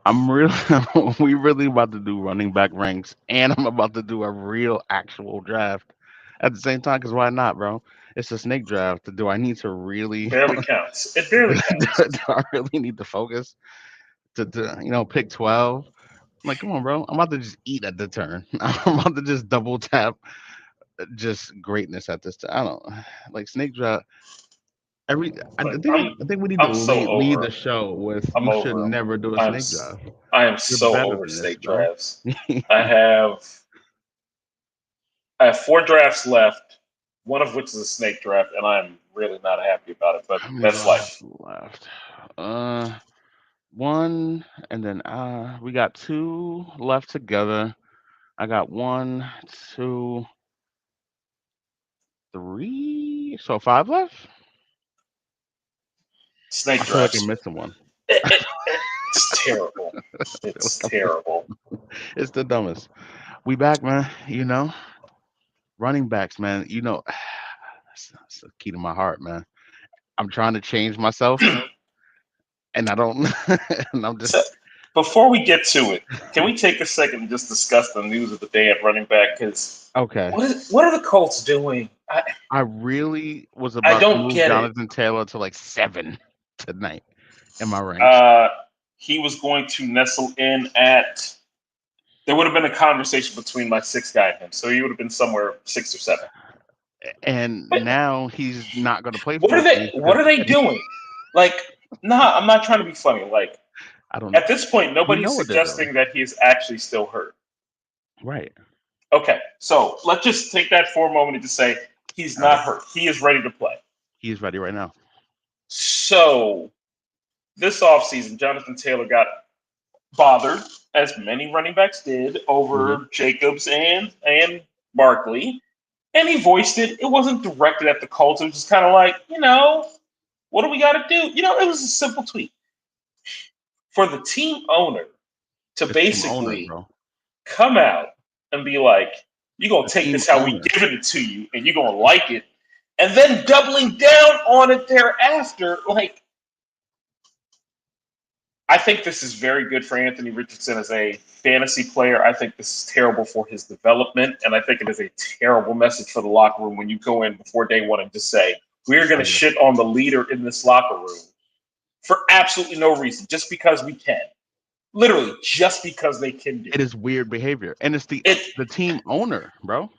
I'm really we really about to do running back ranks, and I'm about to do a real actual draft at the same time. Because why not, bro? It's a snake draft. Do I need to really? Barely counts. It do, barely counts. do I really need to focus to pick 12? I'm like, come on, bro. I'm about to just eat at the turn. I'm about to just double tap just greatness at this time. I don't like snake draft. Like I'm I think we need to I'm so lead over the them. show with I'm you should over them. never do a I'm snake s- draft. I am You're so better over than this, snake bro. drafts. I have I have four drafts left, one of which is a snake draft, and I'm really not happy about it. But How many do that's I have life. left? One, and then we got two left together. I got one, two, three, so five left. I Snake feel like I'm drafts. missing one. It's terrible. I feel It's like I'm missing. terrible. It's the dumbest. We back, man. Running backs, man. That's the key to my heart, man. I'm trying to change myself, and I don't. And I'm So just before we get to it, can we take a second and just discuss the news of the day at running back? Because okay. what are the Colts doing? I really was I about to don't move get it. Jonathan Taylor to like seven tonight in my ranks. Uh, he was going to nestle in at. There would have been a conversation between my sixth guy and him, so he would have been somewhere six or seven. And But now he's not going to play what are for they? me What because are they doing? Like, nah, I'm not trying to be funny. Like I don't. at this point, We nobody's know what they're doing, suggesting that he is actually still hurt. right? Okay, so let's just take that for a moment and just say he's All right, not hurt. He is ready to play. he is ready right now. So this offseason, Jonathan Taylor got bothered, as many running backs did, Hmm. over Jacobs and Barkley. And he voiced it. It wasn't directed at the Colts. It was just kind of like, what do we got to do? It was a simple tweet for the team owner to The team owner, basically bro. come out and be like, you're going The to take team this how we owner. giving it to you and you're going to like it. And then doubling down on it thereafter. Like, I think this is very good for Anthony Richardson as a fantasy player. I think this is terrible for his development. And I think it is a terrible message for the locker room when you go in before day one and just say, we're going I to agree. shit on the leader in this locker room for absolutely no reason, just because we can. Literally, just because they can do It is weird behavior, and it's it. the team owner, bro.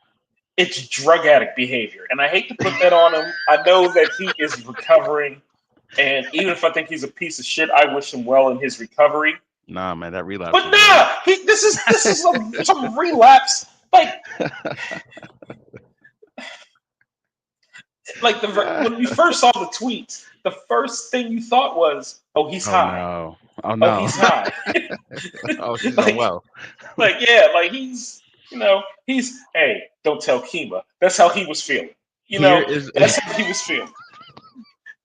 It's drug addict behavior. And I hate to put that on him. I know that he is recovering. And even if I think he's a piece of shit, I wish him well in his recovery. Nah, man, that relapse But is real. nah, this is some relapse. Like when you first saw the tweet, the first thing you thought was, "Oh, he's Oh high. no! Oh Oh, no! he's high." Oh, he's like, unwell. yeah, like he's. Hey, don't tell Kima. That's how he was feeling. Here is That's how he was feeling.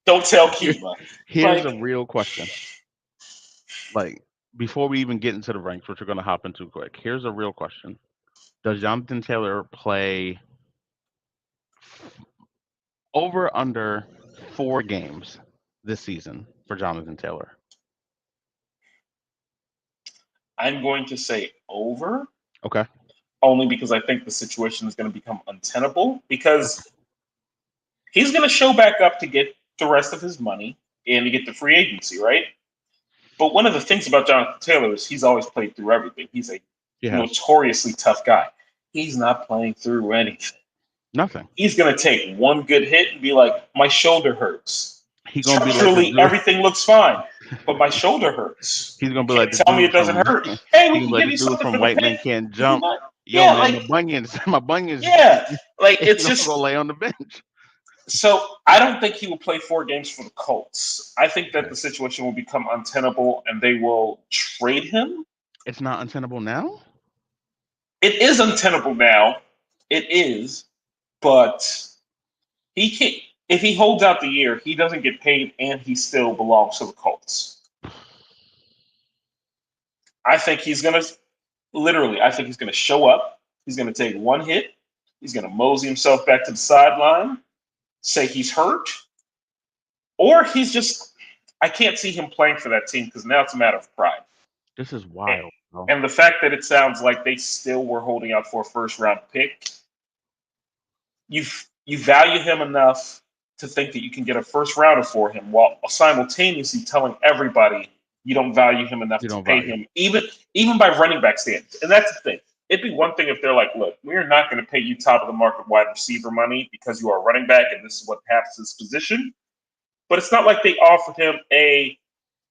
Don't tell here, Kima. here's a Like, real question. Like before we even get into the ranks, which we're gonna hop into quick. Here's a real question: does Jonathan Taylor play over under 4 games this season for Jonathan Taylor? I'm going to say over, Okay. only because I think the situation is going to become untenable. Okay. Because he's going to show back up to get the rest of his money and to get the free agency, right? But one of the things about Jonathan Taylor is he's always played through everything. He's a He has notoriously tough guy. He's not playing through anything. nothing. He's going to take one good hit and be like, my shoulder hurts. He gonna be like the Structurally, dude. everything looks fine, but my shoulder hurts. He's gonna You be like can't the tell me dude it doesn't from. hurt. Hey, He we gonna can be like give the you dude something from for the White pain. Men Can't If you Jump. want. Yo, Yeah, man, like, my bunions, my bunions. yeah. Like, He's it's gonna go just. lay on the bench. So I don't think he will play 4 games for the Colts. I think that Okay. the situation will become untenable and they will trade him. It's not untenable now. It is untenable now. It is, but he can't. If he holds out the year, he doesn't get paid, and he still belongs to the Colts. I think he's gonna literally. I think he's gonna show up. He's gonna take one hit. He's gonna mosey himself back to the sideline, say he's hurt, or he's just. I can't see him playing for that team because now it's a matter of pride. This is And, wild, bro. and the fact that it sounds like they still were holding out for a first round pick, you value him enough to think that you can get a first rounder for him, while simultaneously telling everybody you don't value him enough You to don't pay value. him, even by running back standards. And that's the thing. It'd be one thing if they're like, look, we're not going to pay you top of the market wide receiver money because you are a running back and this is what happens to this position. But it's not like they offered him a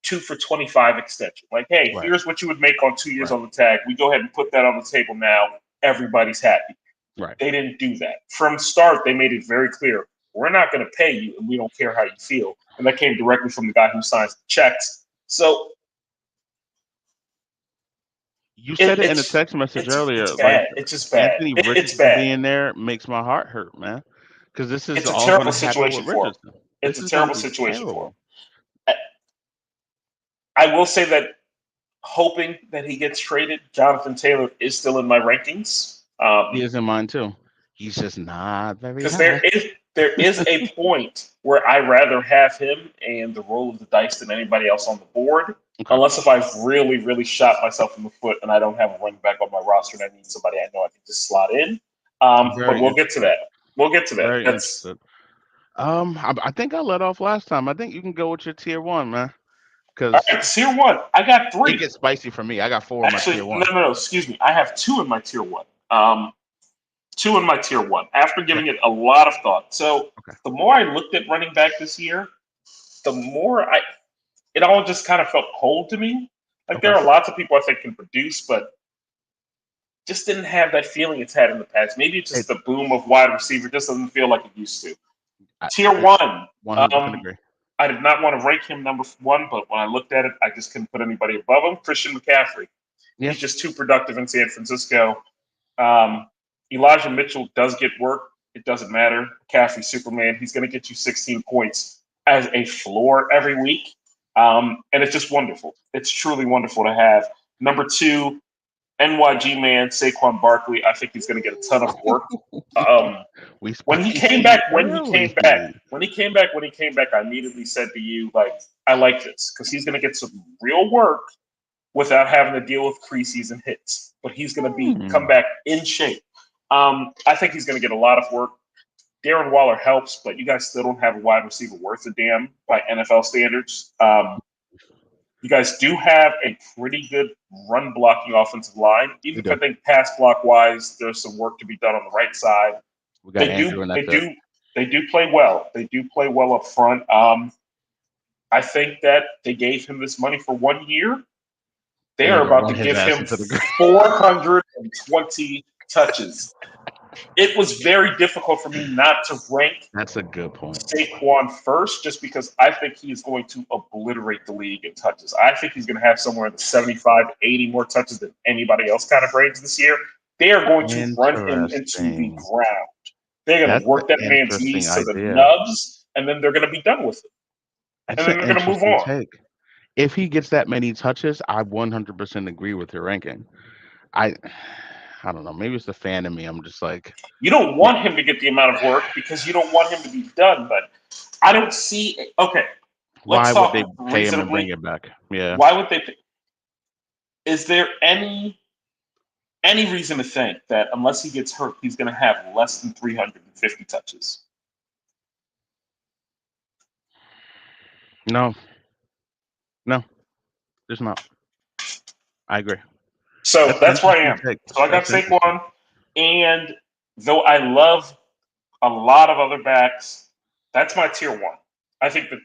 2 for 25 extension. Like, hey, Right. here's what you would make on 2 years Right. on the tag. We go ahead and put that on the table now. Everybody's happy. Right. They didn't do that. From the start, they made it very clear, we're not going to pay you and we don't care how you feel. And that came directly from the guy who signs the checks. So You said it in a it's text message it's earlier. Like bad. It's just bad. Anthony It's Richardson bad. being there makes my heart hurt, man. Because this is It's a all going terrible to happen with situation for him. Richardson. It's This a is going to terrible be situation for him. terrible. I will say that hoping that he gets traded, Jonathan Taylor is still in my rankings. He is in mine too. He's just not very Because high. there is a point where I rather have him and the roll of the dice than anybody else on the board. Okay. Unless if I've really, really shot myself in the foot and I don't have a running back on my roster and I need somebody I know I can just slot in. I'm But very we'll get to interested. that. We'll get to that. Very That's interested. I think I let off last time. I think you can go with your tier one, man. all Because right. Tier one. I got it three. gets spicy for me. I got 4 in my tier Actually, one. no. Excuse me. I have two in my tier one. Two in my tier one. After giving it a lot of thought. So Okay. the more I looked at running back this year, the more it all just kind of felt cold to me. Like Okay. there are lots of people I think can produce, but just didn't have that feeling it's had in the past. Maybe it's just It, the boom of wide receiver just doesn't feel like it used to. Tier I one, 100% agree. I did not want to rank him number one, but when I looked at it, I just couldn't put anybody above him. Christian McCaffrey. Yeah. He's just too productive in San Francisco. Elijah Mitchell does get work. It doesn't matter. McCaffrey, Superman. He's going to get you 16 points as a floor every week. And it's just wonderful. It's truly wonderful to have. Number two, NYG man, Saquon Barkley. I think he's going to get a ton of work. We When he spicy came back, early. I immediately said to you, like, I like this because he's going to get some real work without having to deal with preseason hits. But he's going to come back in shape. I think he's going to get a lot of work. Darren Waller helps, but you guys still don't have a wide receiver worth a damn by NFL standards. You guys do have a pretty good run blocking offensive line. Even if I think pass block wise, there's some work to be done on the right side. We got Andrew, and They do play well. They do play well up front. I think that they gave him this money for 1 year. They are about to give him 420 touches. It was very difficult for me not to rank That's a good point. Saquon first, just because I think he is going to obliterate the league in touches. I think he's going to have somewhere in the 75 to 80 more touches than anybody else kind of grades this year. They are going to run him into the ground. They're going to work that man's knees to the nubs, and then they're going to be done with it. And then they're going to move on. Take. If he gets that many touches, I 100% agree with your ranking. I don't know. Maybe it's the fan in me. I'm just like, you don't want him to get the amount of work because you don't want him to be done. But I don't see. Okay, why would they pay him and bring it back? Yeah. Why would they? Is there any reason to think that unless he gets hurt, he's going to have less than 350 touches? No, there's not. I agree. So that's where I am. So I got Saquon, and though I love a lot of other backs, that's my tier one. I think that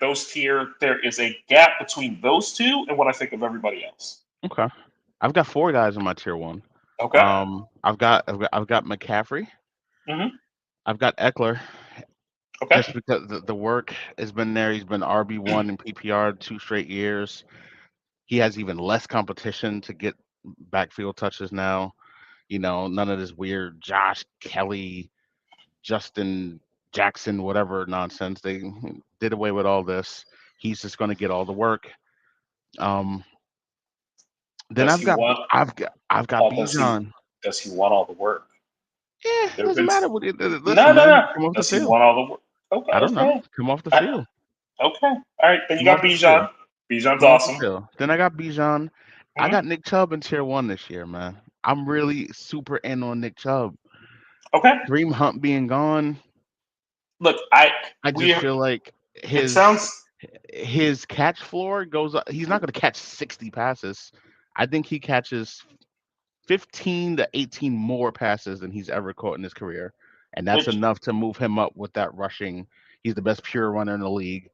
there is a gap between those two and what I think of everybody else. Okay, I've got 4 guys in my tier one. Okay. I've got McCaffrey. Mm-hmm. I've got Eckler. Okay. Just because the work has been there. He's been RB1 in PPR 2 straight years. He has even less competition to get backfield touches now. You know, none of this weird Josh Kelly, Justin Jackson, whatever nonsense. They did away with all this. He's just going to get all the work. Then I've got Bijan. Does he want all the work? Yeah, it doesn't matter what it is. No. Does he want all the work? Okay. I don't know. Come off the field. Okay. All right. Then you got Bijan. Bijan's awesome. Then I got Bijan, I Mhm. got Nick Chubb in tier one this year, man. I'm really super in on Nick Chubb. Okay. Dream Hunt being gone, Look, I just we feel like it his sounds his catch floor goes up. He's not going to catch 60 passes. I think he catches 15 to 18 more passes than he's ever caught in his career. And that's which enough to move him up with that rushing. He's the best pure runner in the league.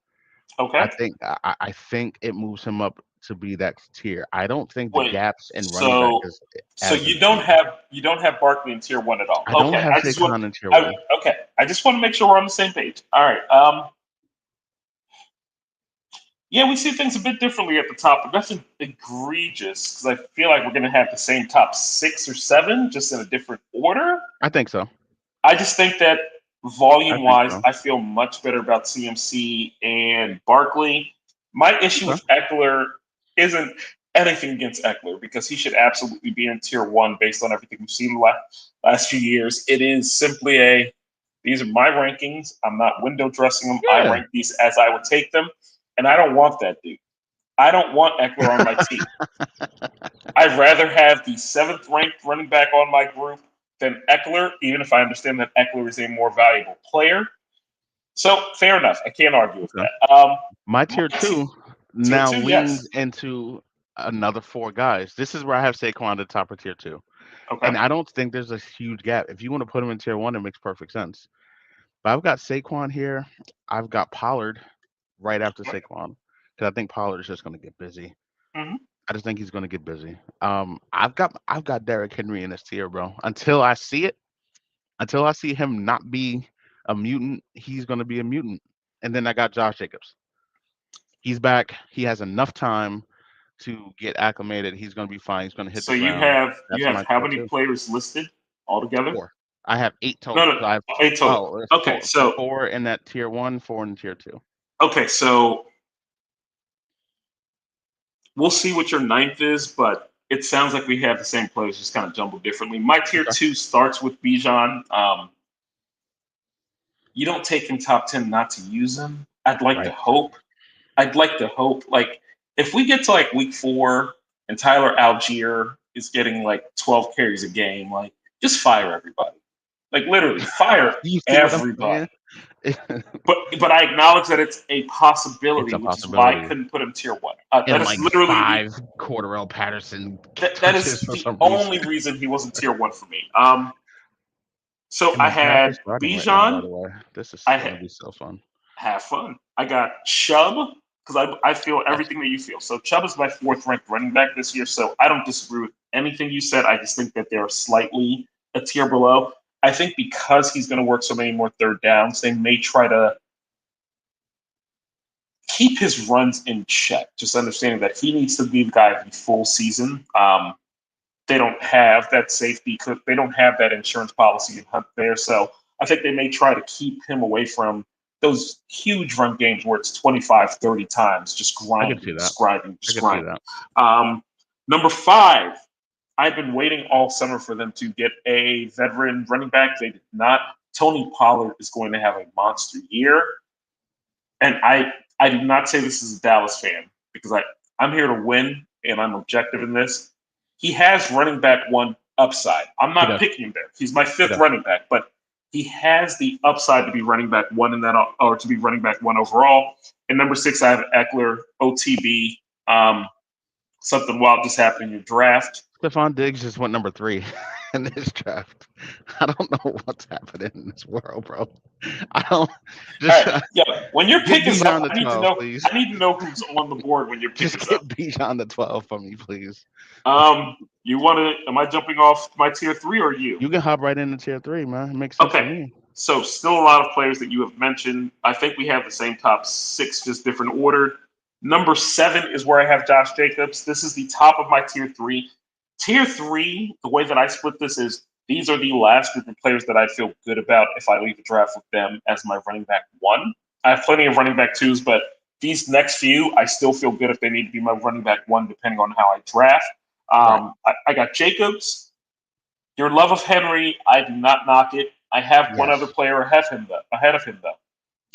okay. I think it moves him up to be that tier. I don't think the Wait, gaps in running back so is so as you don't insane. have Barkley in tier one at all. I don't Okay, have I just want Saquon in tier I one. okay. I just want to make sure we're on the same page. All right. Yeah, we see things a bit differently at the top, but nothing egregious because I feel like we're going to have the same top 6 or 7, just in a different order. I think so. I just think that I volume think wise, so. I feel much better about CMC and Barkley. My issue Okay. with Eckler isn't anything against Eckler because he should absolutely be in tier one based on everything we've seen the last few years. It is simply these are my rankings. I'm not window dressing them. I Yeah. rank these as I would take them, and I don't want that dude. I don't want Eckler on my team. I'd rather have the seventh ranked running back on my group than Eckler, even if I understand that Eckler is a more valuable player. So fair enough. I can't argue with Okay. that. My My tier two tier now two, leans yes. into another four guys. This is where I have Saquon at the top of tier two. Okay. And I don't think there's a huge gap. If you want to put him in tier one, it makes perfect sense. But I've got Saquon here. I've got Pollard right after Saquon because I think Pollard is just going to get busy. Mm-hmm. I just think he's going to get busy. I've got Derrick Henry in this tier, bro. Until I see him not be a mutant, he's going to be a mutant. And then I got Josh Jacobs. He's back. He has enough time to get acclimated. He's going to be fine. He's going to hit So the you ground. have That's my how tier many two. players listed altogether? Four. I have eight No, total. no, So I have eight total. Okay, four, so four in that tier one, four in tier two. so we'll see what your ninth is, but it sounds like we have the same players, just kind of jumbled differently. My tier Okay. two starts with Bijan. You don't take him top 10 not to use him. I'd like to Right. hope. I'd like to hope, like, if we get to like week 4 and Tyler Algier is getting like 12 carries a game, like, just fire everybody. Like, literally, fire You see what I'm saying? everybody. But I acknowledge that it's a It's possibility, a which is why I possibility. couldn't put him tier one. That And is like literally five Cordarrelle Patterson that touches is for the some reason. only reason he wasn't tier one for me. So And I my draft is had starting right now, by Bijan. the way. This is I going had to be so fun. have fun. I got Chubb because I feel Yes. everything that you feel. So Chubb is my fourth ranked running back this year. So I don't disagree with anything you said. I just think that they're slightly a tier below. I think because he's going to work so many more third downs, they may try to keep his runs in check. Just understanding that he needs to be the guy the full season. They don't have that safety. They don't have that insurance policy in Hunt there. So I think they may try to keep him away from those huge run games where it's 25, 30 times, just I could grinding, see that. just grinding, I just could see grinding. that. Number 5, I've been waiting all summer for them to get a veteran running back. They did not. Tony Pollard is going to have a monster year. And I do not say this as a Dallas fan because I'm here to win and I'm objective in this. He has running back one upside. I'm He not does. picking him there. He's my He fifth does. running back, but he has the upside to be running back one in that, or to be running back one overall. And number 6, I have Eckler, OTB. Something wild just happened in your draft. Stephon Diggs just went number 3 in this draft. I don't know what's happening in this world, bro. I don't All just right, yeah. When your get pick is up, Bijan to I need to 12, know. please. I need to know who's on the board when your pick Just is get up. Bijan to 12 for me, please. You want to? Am I jumping off my tier 3 or you? You can hop right into tier 3, man. It makes sense to Okay. me. So still a lot of players that you have mentioned. I think we have the same top 6, just different order. Number 7 is where I have Josh Jacobs. This is the top of my tier 3. Tier 3, the way that I split this is these are the last group of players that I feel good about if I leave the draft with them as my running back 1. I have plenty of running back 2s, but these next few, I still feel good if they need to be my running back 1, depending on how I draft. Right. I got Jacobs. Your love of Henry, I do not knock it. I have one other Yes. player ahead of him though.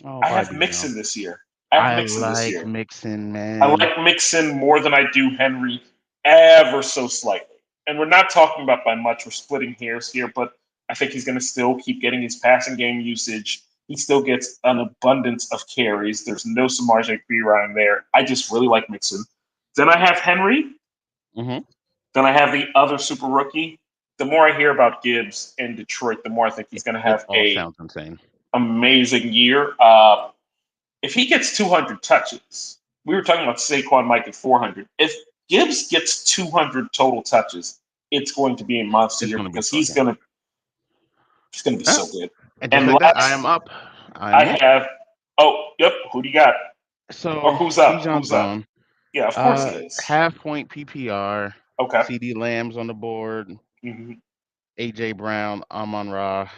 Oh, I have Barbie now. Mixon this year. I like Mixon, I man. like Mixon more than I do Henry. ever so slightly. And we're not talking about by much. We're splitting hairs here, but I think he's going to still keep getting his passing game usage. He still gets an abundance of carries. There's no Samaje Perine there. I just really like Mixon. Then I have Henry. Hmm. Then I have the other super rookie. The more I hear about Gibbs in Detroit, the more I think he's going to It have all a sounds insane. amazing year. If he gets 200 touches, we were talking about Saquon Mike at 400. If Gibbs gets 200 total touches, it's going to be a monster It's year gonna be because fucking. he's gonna be Ah, so good. and just And like that, I am last, up. I I am up. have yep. Who do you got? Or So who's up? Bijan's Who's up? gone. Yeah, of course he is. Half point PPR. Okay. CD Lamb's on the board. hmm AJ Brown, Amon Ra,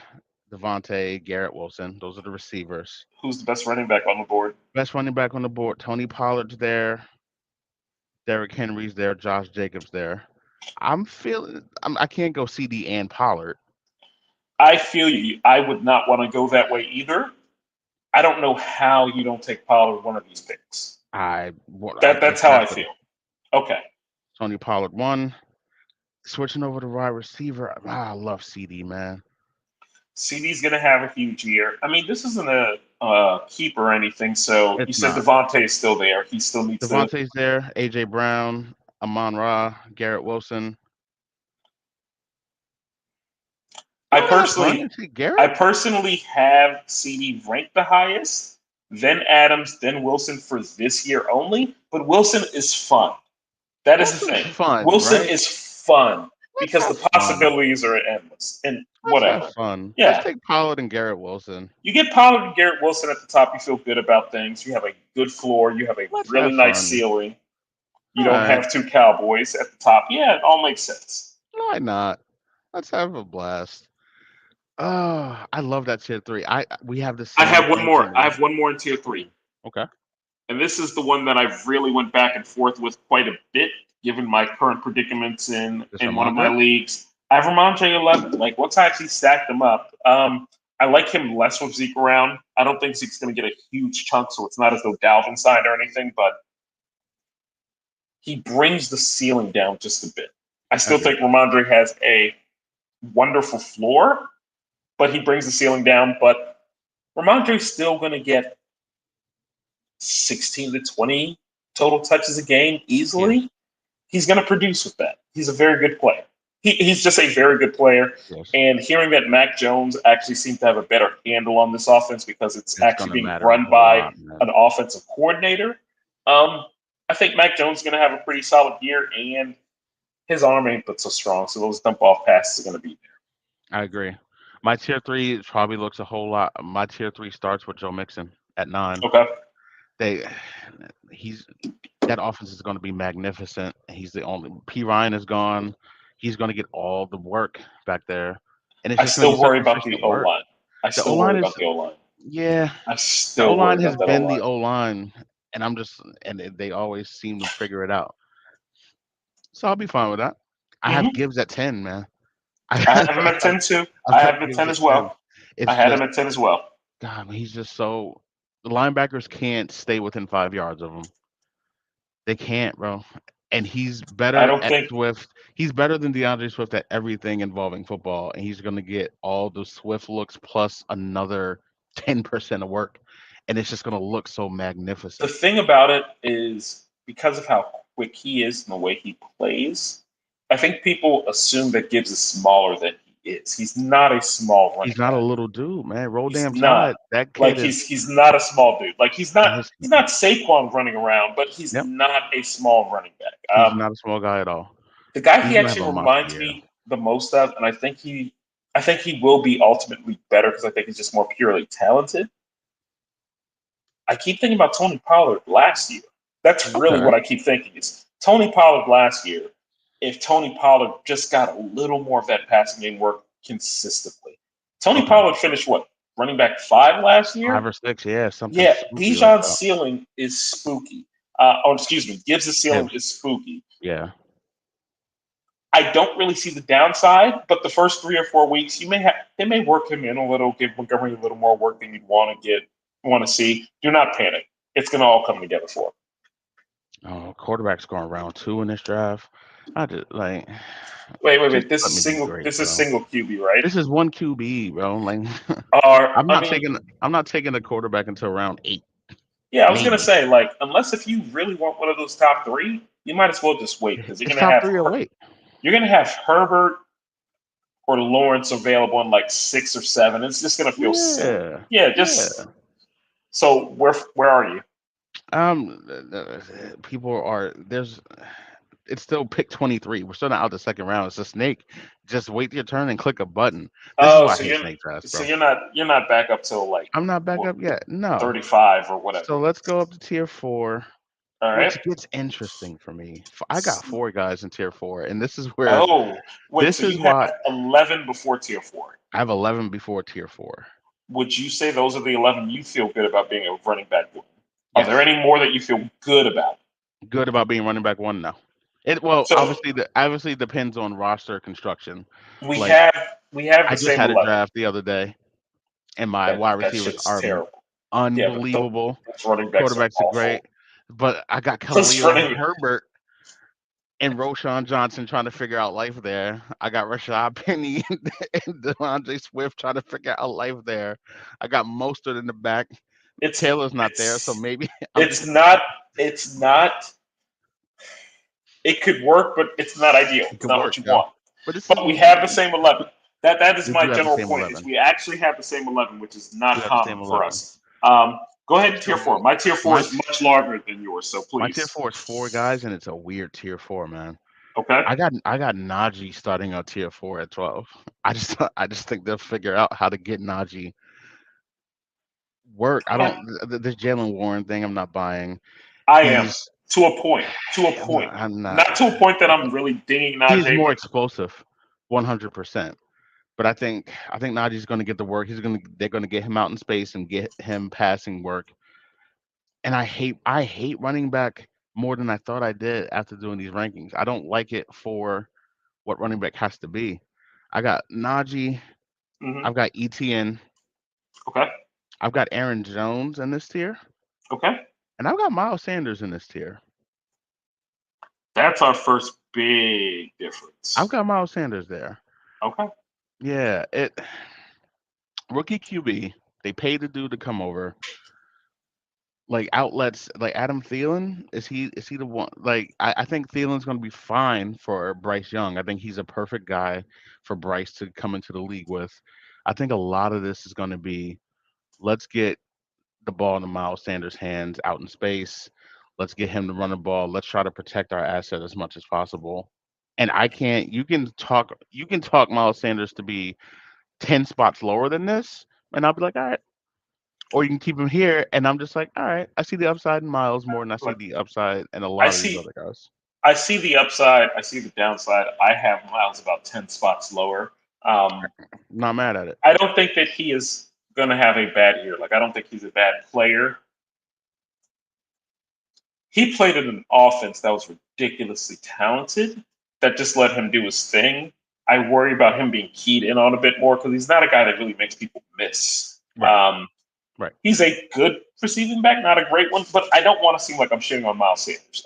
Devontae, Garrett Wilson. Those are the receivers. Who's the best running back on the board? Best running back on the board. Tony Pollard's there. Derrick Henry's there. Josh Jacobs there. I can't go CD and Pollard. I feel you. I would not want to go that way either. I don't know how you don't take Pollard one of these picks. I That's just how I have to. feel. Okay. Tony Pollard one. Switching over to wide receiver. I love CD, man. CD's going to have a huge year. I mean, this isn't a keep or anything. So you It's said not. Devontae is still there. He still needs to. Devontae's there. AJ Brown, Amon Ra, Garrett Wilson. I Oh, that's fun. personally, You see I Garrett? personally have CD ranked the highest, then Adams, then Wilson for this year only. But Wilson is fun. That is the Wilson's thing. fun, Wilson right? is fun Let's because have the fun. possibilities are endless and Let's have whatever. fun. Let's Yeah, take Pollard and Garrett Wilson. you get Pollard and Garrett Wilson at the top, you feel good about things. You have a good floor. You have a Let's really have nice fun. ceiling. You All don't right. have two Cowboys at the top. Yeah, it all makes sense. Why not? Let's have a blast. Oh, I love that tier three. We have the I same have one more. I thinking. have one more in tier three. Okay. And this is the one that I really went back and forth with quite a bit, given my current predicaments This in one of my Ramondre? leagues. I have Ramondre 11. Like, once I actually stacked them up, I like him less with Zeke around. I don't think Zeke's going to get a huge chunk, so it's not as though Dalvin signed or anything, but he brings the ceiling down just a bit. I still Okay. think Ramondre has a wonderful floor, but he brings the ceiling down. But Ramondre's still going to get 16 to 20 total touches a game easily. Yes. He's going to produce with that. He's a very good player. He's just a very good player. Yes. And hearing that Mac Jones actually seems to have a better handle on this offense because it's actually gonna being matter a run whole by lot, man. an offensive coordinator, I think Mac Jones is going to have a pretty solid year, and his arm ain't but so strong, so those dump off passes are going to be there. I agree. My tier three probably looks a whole lot. My tier three starts with Joe Mixon at 9. Okay. He's that offense is going to be magnificent. He's the only. P Ryan is gone. He's going to get all the work back there, and it's I just going to be still such worry about the efficient O work. line. I The O still line worry is, about the O line. yeah. I The O still worry line has about that O been the line. O line, and they always seem to figure it out. So I'll be fine with that. I have Mm-hmm. Gibbs at 10, man. I have him at 10 too. I I've have him at Gibbs 10 at as 10. well. I It's had him just at 10 as well. God, man, he's just so. The linebackers can't stay within 5 yards of him. They can't, bro. And he's I better don't at think Swift. He's better than DeAndre Swift at everything involving football, and he's gonna get all the Swift looks plus another 10% of work, and it's just gonna look so the magnificent. thing about it is because of how quick he is and the way he plays, I think people assume that Gibbs is smaller than he is. He's not a small running He's not a back. little dude, man. Roll He's damn not. tide. That Like kid is he's not a small dude. Like and his. he's not Saquon running around, but he's Yep, not a small running back. he's not a small guy at all. The guy He's he gonna have actually a monster reminds year. me the most of, and I think he will be ultimately better because I think he's just more purely talented. I keep thinking about Tony Pollard last year. That's really Okay, what I keep thinking is Tony Pollard last year. If Tony Pollard just got a little more of that passing game work consistently, Tony okay. Pollard finished what, running back 5 last 5 year? or 6, yeah, something Yeah, spooky like Bijan's that. ceiling is spooky. Excuse me, Gibbs' ceiling Gibbs, is spooky. yeah. I don't really see the downside, but the first 3 or 4 weeks, they may work him in a little, give Montgomery a little more work than you'd want to see. Do not panic; it's going to all come together for him. Oh, quarterback's going round 2 in this draft. I just like just Wait. This let is me be single. great, This is bro. single QB, right? This is one QB, bro. Like Or I'm I not mean, taking I'm not taking a quarterback until round 8, yeah, I was gonna maybe. say like, unless if you really want one of those top three, you might as well just wait because It's top 3 away. you're gonna have Herbert or Lawrence available in like 6 or 7. It's just gonna feel silly. Yeah. Yeah, just Yeah. so where are you? People are there's it's still pick 23. We're still not out the second round. It's a snake. Just wait your turn and click a button. This is Oh, why I hate snake drafts, so bro. you're not back up till like I'm not back what, up yet. No. 35 or whatever. So let's go up to tier 4, All right. which gets interesting for me. I got 4 guys in tier 4, and this is where Oh, wait. this So you is why have 11 before tier 4. I have 11 before tier 4. Would you say those are the 11 you feel good about being a running back one? Are there Yes. any more that you feel good about? Good about being running back 1 now. It well, So obviously depends on roster construction. we Like have we have I the just same had a 11. draft the other day, and my That wide that receivers shit's are terrible. Yeah, but unbelievable. those running backs are Quarterbacks are great, awful. but I got Those Khalil running Herbert and Roshan Johnson trying to figure out life there. I got Rashad Penny and DeAndre Swift trying to figure out life there. I got Mostert in the back. it's Taylor's not there, so it's maybe I'm just it's not it's not it could work, but it's not ideal. it It's could not work, what you yo. want. But this is But we have the same 11. That is we my do have the general same point. Is 11. we actually have the same 11, which is We not have the same common for 11. us. Go ahead and tier So four. My tier four my is much larger than yours, so my tier please. 4 is 4 guys, and it's a weird tier 4, man. Okay. I got Najee starting on tier 4 at 12. I just think they'll figure out how to get Najee work. I Okay. don't this Jalen Warren thing I'm not buying. I am He's to a point. To a I'm not point. I'm not Not to a point that I'm really dinging he's Najee, more but explosive, 100%. But I think Najee's going to get the work. They're going to get him out in space and get him passing work. And I hate running back more than I thought I did after doing these rankings. I don't like it for what running back has to be. I got Najee, mhm. I've got ETN, Okay. I've got Aaron Jones in this tier, Okay. and I've got Miles Sanders in this tier. That's our first big I've difference. got Miles Sanders there. Okay. Yeah, it rookie QB. They paid the dude to come over. Like outlets like Adam Thielen, is he the one? Like I think Thielen's going to be fine for Bryce Young. I think he's a perfect guy for Bryce to come into the league with. I think a lot of this is going to be let's get the ball in the Miles Sanders' hands out in space. Let's get him to run the ball. Let's try to protect our asset as much as possible. And I can't. You can talk Miles Sanders to be 10 spots lower than this, and I'll be like, all right. Or you can keep him here, and I'm just like, all right. I see the upside in Miles more than I see Like the upside in a I lot of these see other guys. I see the upside, I see the downside. I have Miles about 10 spots lower. Um, Not mad at it. I don't think that he is going to have a bad year. Like, I don't think he's a bad player. He played in an offense that was ridiculously talented that just let him do his thing. I worry about him being keyed in on a bit more because he's not a guy that really makes people miss. Right. Right. He's a good receiving back, not a great one, but I don't want to seem like I'm shitting on Miles Sanders.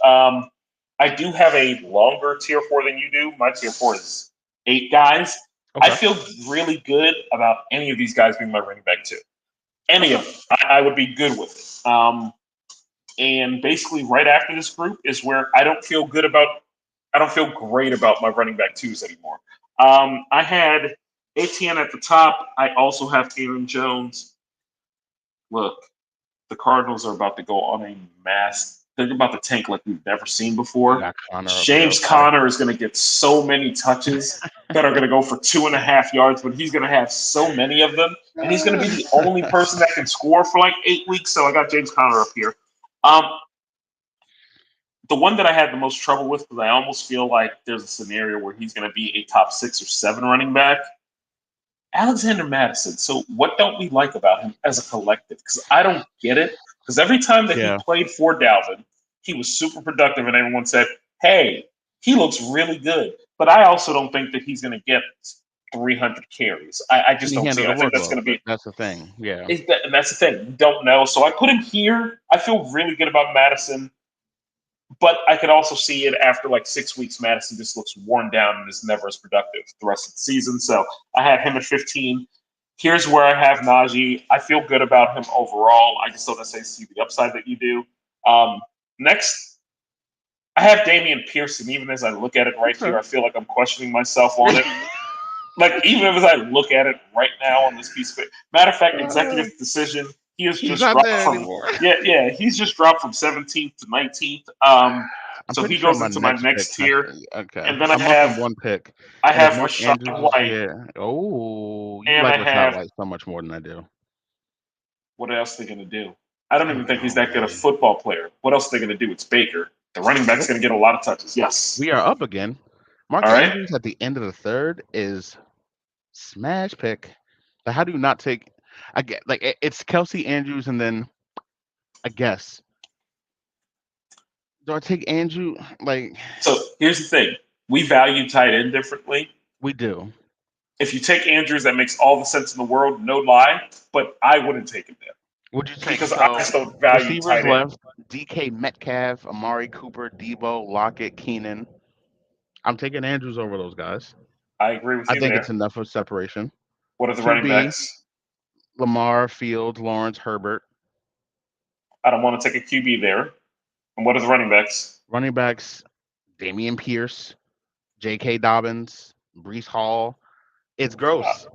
I do have a longer tier four than you do. My tier four is 8 guys. I Okay. feel really good about any of these guys being my running back too. Any of Okay. them, I would be good with it. And basically, right after this group is where I don't feel great about my running back twos anymore. I had ATN at the top. I also have Aaron Jones. Look, the Cardinals are about to go on a mass. They're about to tank like we've never seen You before. got Connor up there. James Okay. Conner is going to get so many touches that are going to go for 2.5 yards, but he's going to have so many of them, and he's going to be the only person that can score for like 8 weeks. So I got James Conner up here. Um, the one that I had the most trouble with because I almost feel like there's a scenario where he's going to be a top 6 or 7 running back. Alexander Madison. So what don't we like about him as a collective? Because I don't get it. Because every time that he Yeah. played for Dalvin, he was super productive, and everyone said, "Hey, he looks really good." But I also don't think that he's going to get 300 carries. I Can just he don't see handle it. the I think that's workload? going to be. That's the thing. Yeah. And that's the thing. We don't know. So I put him here. I feel really good about Madison. But I could also see it after like 6 weeks, Madison just looks worn down and is never as productive the rest of the season. So I had him at 15. Here's where I have Najee. I feel good about him overall. I just don't necessarily see the upside that you do. Next, I have Damian Pearson. Even as I look at it right here, I feel like I'm questioning myself on it. Like, even as I look at it right now on this piece of paper. Matter of fact, executive decision. He has He's just not dropped there from anymore. he's just dropped from 17th to 19th. I'm So pretty he sure goes into my next pick. tier. Okay, And then I'm up from one pick. I And if have Mark Rashad Andrews is White, here, oh, you and like I Rashad have White so much more than I do. what else are they gonna do? I don't I even don't think he's know, that good a man. football player. What else are they gonna do? It's Baker. The running back's gonna get a lot of touches. Yes. We are up again. Mark All right. Andrews at the end of the third is smash pick. But how do you not take? I get like it's Kelsey Andrews, and then I guess do I take Andrew? Like So here's the thing: we value tight end differently. we do. If you take Andrews, that makes all the sense in the world, no lie. But I wouldn't take him there Would you take because I so just don't value receivers tight end. left? DK Metcalf, Amari Cooper, Debo, Lockett, Keenan. I'm taking Andrews over those guys. I agree with I you think there. it's enough of separation. What are the running QB, backs? Lamar, Fields, Lawrence, Herbert. I don't want to take a QB there. And what are the running backs? Running backs, Damian Pierce, J.K. Dobbins, Brees Hall. It's gross.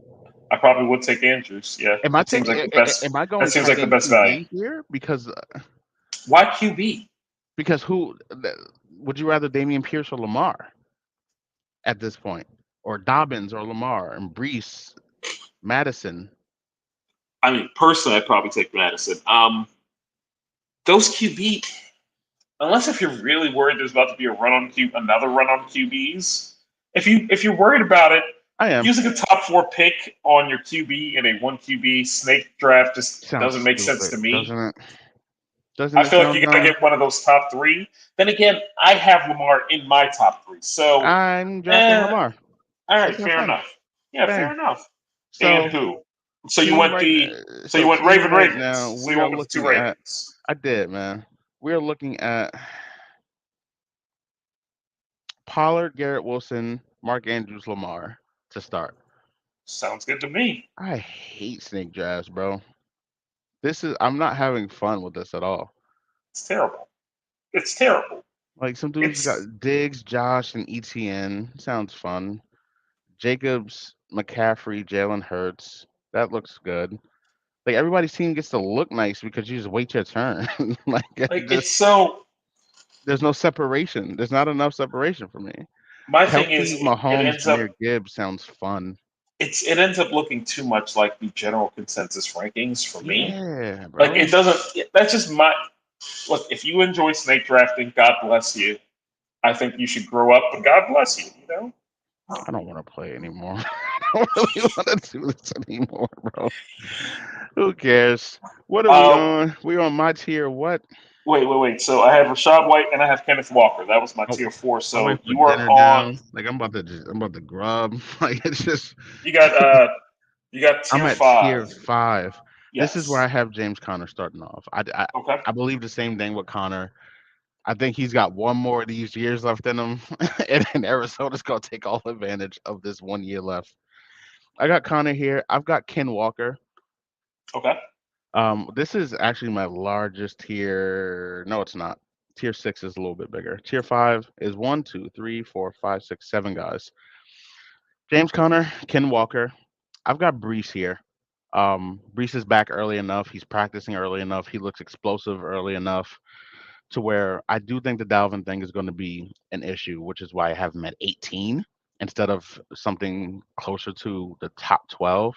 I probably would take Andrews. Yeah, Am I that seems taking? like the best. Am I That going seems tight like the end best value. QB here? Because Why QB? who would you rather, Damian Pierce or Lamar at this point, or Dobbins or Lamar and Brees, Madison? I mean, personally, I'd probably take Madison. Those QB, unless if you're really worried there's about to be another run on QBs. If you're worried about it, I am. using a top 4 pick on your QB in a 1 QB snake draft just Sounds doesn't make stupid, sense to me. doesn't it? Doesn't I it feel like sound you gotta dumb? get one of those top 3. Then again, I have Lamar in my top 3. So, I'm drafting Lamar. all right, Let's have fair fun. enough. Yeah, Bang. fair enough. So And who? So you team went right, so you went team Raven right Ravens. now, So we you are went with the 2 looking at. Ravens. I did, man. We are looking at Pollard, Garrett Wilson, Mark Andrews, Lamar to start. Sounds good to me. I hate snake drafts, bro. I'm not having fun with this at all. It's terrible. It's terrible. Like some dudes got Diggs, Josh, and ETN. Sounds fun. Jacobs, McCaffrey, Jalen Hurts. That looks good. Like everybody's team gets to look nice because you just wait your turn. it's so. There's no separation. There's not enough separation for me. My Kelsey, thing is, Mahomes, Jahmyr Gibbs sounds fun. It ends up looking too much like the general consensus rankings for me. Yeah, bro. Like it doesn't. That's just my look. If you enjoy snake drafting, God bless you. I think you should grow up, but God bless you. You know. I don't want to play anymore. I don't really want to do this anymore, bro. Who cares? What are we on? We're on my tier. What? Wait. So I have Rashad White and I have Kenneth Walker. That was my tier 4. So you are on. Down. Like I'm about to grub. Like it's just. You got tier 5. I'm at tier 5. Yes. This is where I have James Conner starting off. I believe the same thing with Conner. I think he's got one more of these years left in him, and Arizona's gonna take all advantage of this 1 year left. I got Conner here. I've got Ken Walker. Okay. This is actually my largest tier. No, it's not. Tier 6 is a little bit bigger. Tier 5 is 1, 2, 3, 4, 5, 6, 7 guys. James Conner, Ken Walker. I've got Brees here. Brees is back early enough. He's practicing early enough. He looks explosive early enough to where I do think the Dalvin thing is going to be an issue, which is why I have him at 18 instead of something closer to the top 12.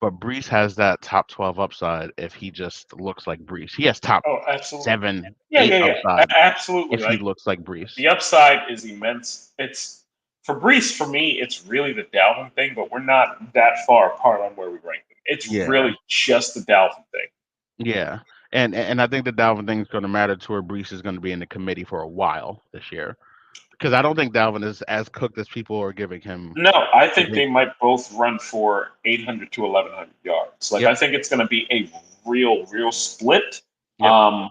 But Brees has that top 12 upside if he just looks like Brees. He has top 7, 8 upside. Absolutely. If he looks like Brees. The upside is immense. It's for Brees, for me, it's really the Dalvin thing, but we're not that far apart on where we rank them. It's really just the Dalvin thing. Yeah. And I think the Dalvin thing is going to matter to where Brees is going to be in the committee for a while this year. Because I don't think Dalvin is as cooked as people are giving him. No, I think they might both run for 800 to 1,100 yards. Like, I think it's going to be a real split. Yep.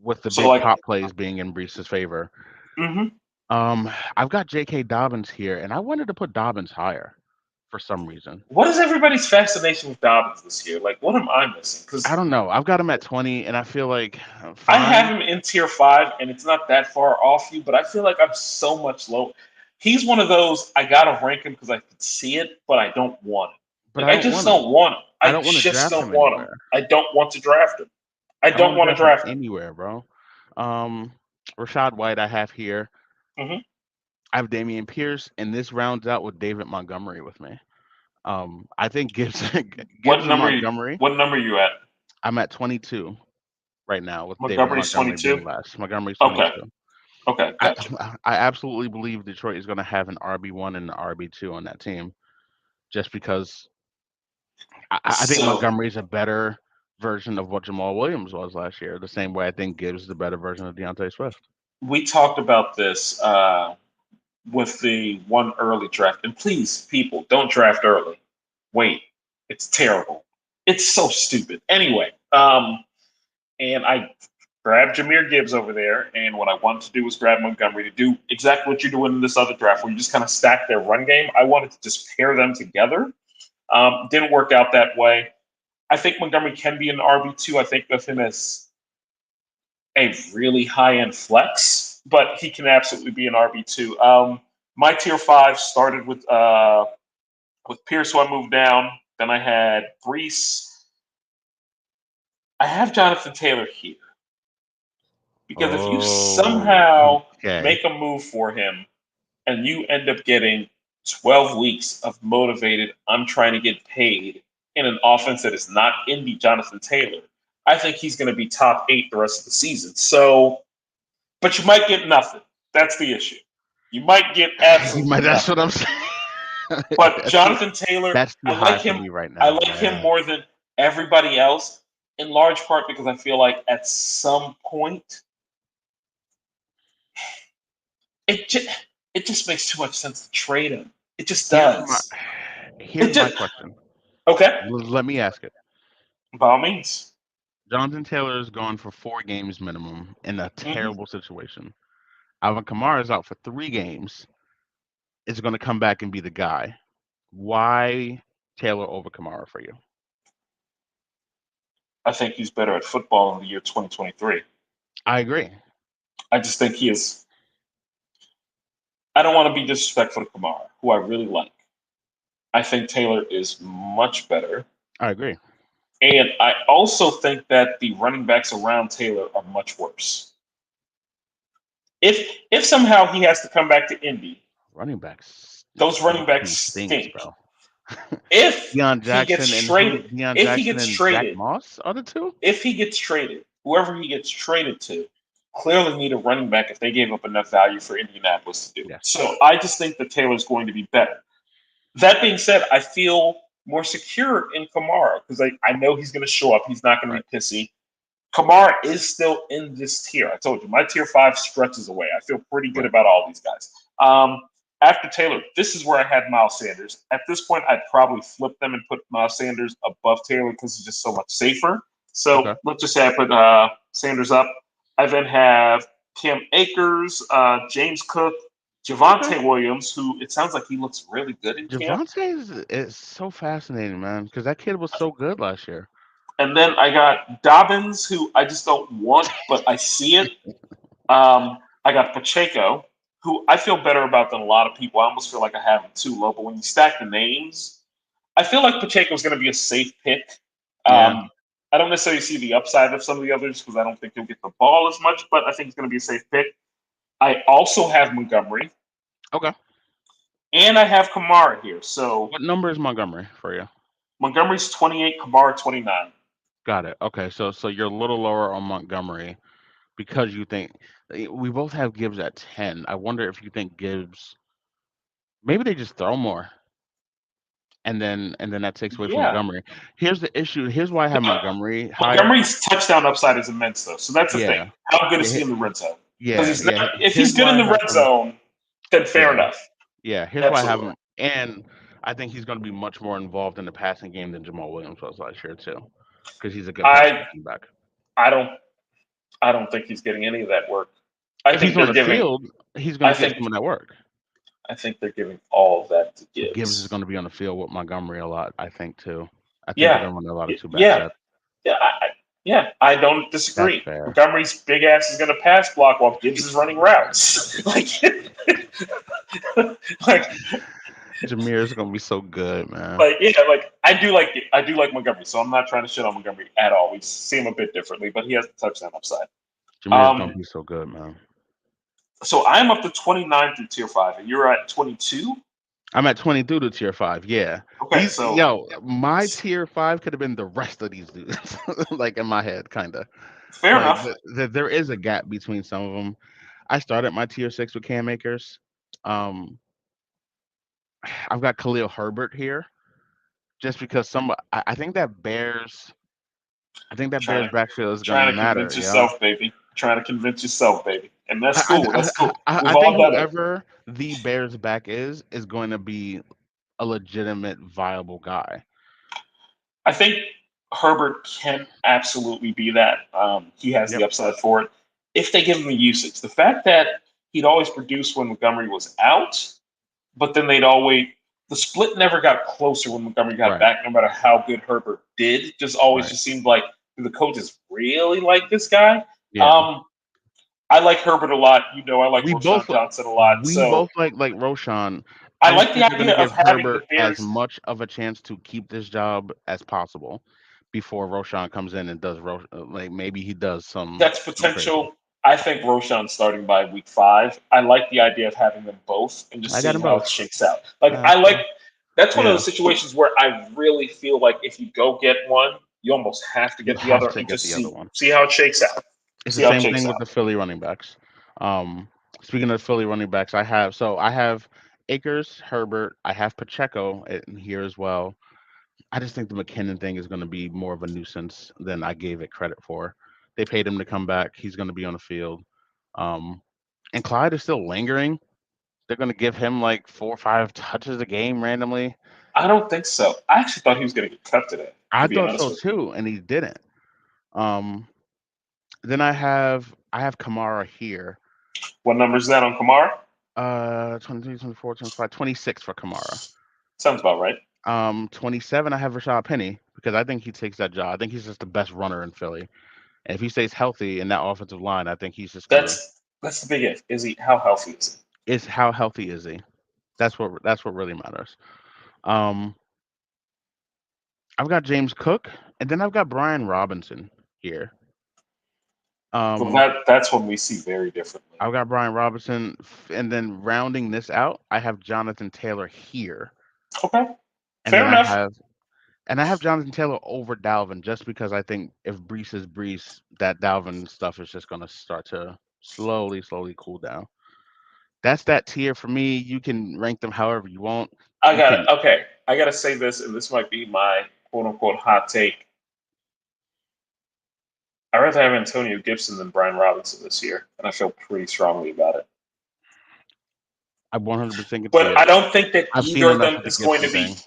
with the So big like, pop plays being in Brees's favor. hmm I've got J.K. Dobbins here, and I wanted to put Dobbins higher for some reason. what is everybody's fascination with Dobbins this year? Like, what am I missing? I Because don't know. I've got him at 20, and I feel like I have fine, him in tier 5, and it's not that far off you, but I feel like I'm so much low. He's one of those I gotta rank him because I can see it, but I don't want it. but Like, I I don't just want him. don't want him. I I don't want to just draft don't him want him. anywhere. I don't want to draft him. I I don't don't want to want to draft him draft him. anywhere, bro. Um, Rashad White, I have here. hmm I have Damian Pierce, and this rounds out with David Montgomery with me. I think Gibbs, What Gibbs and number? Montgomery. What number are you at? I'm at 22 right now with David Montgomery's Montgomery 22. being last. Montgomery's Okay. 22. Okay. I Gotcha. I absolutely believe Detroit is going to have an RB1 and an RB2 on that team, just because I think So Montgomery is a better version of what Jamal Williams was last year. The same way I think Gibbs is a better version of Deontay Swift. we talked about this with the one early draft, and please, people, don't draft early. Wait, it's terrible. It's so stupid. Anyway, and I grabbed Jameer Gibbs over there, and what I wanted to do was grab Montgomery to do exactly what you're doing in this other draft, where you just kind of stack their run game. I wanted to just pair them together. Didn't work out that way. I think Montgomery can be an RB2. I think of him as a really high end flex, but he can absolutely be an RB2. My tier 5 started with Pierce, who I moved down. Then I had Brees. I have Jonathan Taylor here because if you Oh, somehow okay. make a move for him and you end up getting 12 weeks of motivated, I'm trying to get paid in an offense that is not indie Jonathan Taylor, I think he's going to be top 8 the rest of the season. So, but you might get nothing. That's the issue. You might get You might. absolutely That's nothing. what I'm saying. But That's too. Jonathan Taylor, That's too I high like for him. me right I now, like him man. more than everybody else, in large part because I feel like at some point it just, it just makes too much sense to trade him. It just Here's my. does. It Here's my just question. okay. Let me ask it. By all means. Jonathan Taylor is gone for 4 games minimum in a hmm terrible situation. Alvin Kamara is out for 3 games. Is going to come back and be the guy. Why Taylor over Kamara for you? I think he's better at football in the year 2023. I agree. I just think he is. I don't want to be disrespectful to Kamara, who I really like. I think Taylor is much better. I agree. And I also think that the running backs around Taylor are much worse. If somehow he has to come back to Indy, Running backs those running backs team stinks, stink. bro. If Deion he gets Jackson and who? traded, Deion if he Jackson gets and Zach traded, Moss are the two. if he gets traded, whoever he gets traded to, clearly need a running back if they gave up enough value for Indianapolis to do it. Yes. So I just think that Taylor's going to be better. That being said, I feel more secure in Kamara because I know he's going to show up. He's not going to Right. be pissy. Kamara is still in this tier. I told you, my tier 5 stretches away. I feel pretty good Right. about all these guys. After Taylor, this is where I had Miles Sanders. At this point, I'd probably flip them and put Miles Sanders above Taylor because he's just so much safer. So Okay. let's just say I put Sanders up. I then have Cam Akers, James Cook, Okay. Javante Williams, who it sounds like he looks really good in camp. Javante is so fascinating, man, because that kid was so good last year. And then I got Dobbins, who I just don't want, but I see it. I got Pacheco, who I feel better about than a lot of people. I almost feel like I have him too low, but when you stack the names, I feel like Pacheco is going to be a safe pick. Yeah. I don't necessarily see the upside of some of the others because I don't think he'll get the ball as much, but I think it's going to be a safe pick. I also have Montgomery, Okay. and I have Kamara here. So What number is Montgomery for you? Montgomery's 28, Kamara 29. Got it. Okay. So you're a little lower on Montgomery because you think we both have Gibbs at 10. I wonder if you think Gibbs maybe they just throw more and then that takes away from Yeah. Montgomery. Here's the issue. Here's why I have Montgomery higher. Montgomery's touchdown upside is immense, though. So that's the thing. Yeah. How good is Yeah. he in the red zone? Because Yeah. he's Yeah. not. If Here's he's good why in I the have red him. zone, then fair Yeah. enough. Yeah. Here's why I have Absolutely. him. And I think he's going to be much more involved in the passing game than Jamal Williams was last year too, because he's a good pass I catching back. I don't. I don't think he's getting any of that work. I If think he's on they're the giving. field, he's going I to get think. some of that work. I think they're giving all of that to Gibbs is Gibbs. going to be on the field with Montgomery a lot, I think, too. I think they're Yeah, going to run a lot of two-back yeah, sets. yeah. Yeah. I don't That's disagree. fair. Montgomery's big ass is going to pass block while Gibbs is running routes. like, Jameer is going to be so good, man. like I do like Montgomery. So I'm not trying to shit on Montgomery at all. We see him a bit differently, but he has the touchdown upside. Jameer is going to Um, be so good, man. so I'm up to 29 through tier 5, and you're at 22. I'm at 22 to tier 5. Yeah. Okay, so My tier 5 could have been the rest of these dudes, like in my head, kind of. fair Like enough. there is a gap between some of them. I started my tier 6 with Cam Akers. Um, I've got Khalil Herbert here just because I think that Bears. I think that Trying Bears to backfield is gonna trying to matter, convince yo. yourself, baby. Trying to convince yourself, baby. And that's I cool. That's cool. I We've think all done it. whoever the Bears back is going to be a legitimate, viable guy. I think Herbert can absolutely be that. He has the Yep. upside for it if they give him the usage. The fact that he'd always produce when Montgomery was out, but then they'd always the split never got closer when Montgomery got Right. back, no matter how good Herbert did. Just always Right. just seemed like the coaches really like this guy. Yeah. Um, I like Herbert a lot. You know, I like We both Roshan Johnson a lot. we So both like Roshan. I I just like the think they're going to idea of give having the Herbert as Bears. much of a chance to keep this job as possible before Roshan comes in and does like maybe he does That's some crazy. potential. I think Roshan's starting by week 5. I like the idea of having them both and just I got them seeing how it both. shakes out. Like I like Okay. that's one of Yeah. those situations where I really feel like if you go get one, you almost have to You get the have other to and get just the other one. see how it shakes out. It's the See how it same shakes thing with out. the Philly running backs. Um, Speaking of Philly running backs, I have Akers, Herbert, I have Pacheco in here as well. I just think the McKinnon thing is going to be more of a nuisance than I gave it credit for. They paid him to come back. He's going to be on the field. Um, and Clyde is still lingering. They're going to give him like 4 or 5 touches a game randomly. I don't think so. I actually thought he was going to get cut today. To I be thought honest so with you, too, and he didn't. Um, then I have Kamara here. what number is that on Kamara? 23, 24, 25, 26 for Kamara. Sounds about right. 27, I have Rashad Penny because I think he takes that job. I think he's just the best runner in Philly. And if he stays healthy in that offensive line, I think he's just gonna. That's the big if. Is he how healthy is he? Is how healthy is he? That's what really matters. Um, I've got James Cook, and then I've got Brian Robinson here. Well, Um, that's when we see very differently. I've got Brian Robinson, and then rounding this out, I have Jonathan Taylor here, Okay, and fair enough. I have Jonathan Taylor over Dalvin just because I think if Brees is Brees, that Dalvin stuff is just gonna start to slowly cool down. That's that tier for me. You can rank them however you want. I You got it. can. Okay, I got to say this, and this might be my quote unquote hot take. I'd rather have Antonio Gibson than Brian Robinson this year, and I feel pretty strongly about it. I 100% can see But it. I don't think that I've seen either of enough them of the is going to Gibson be. thing.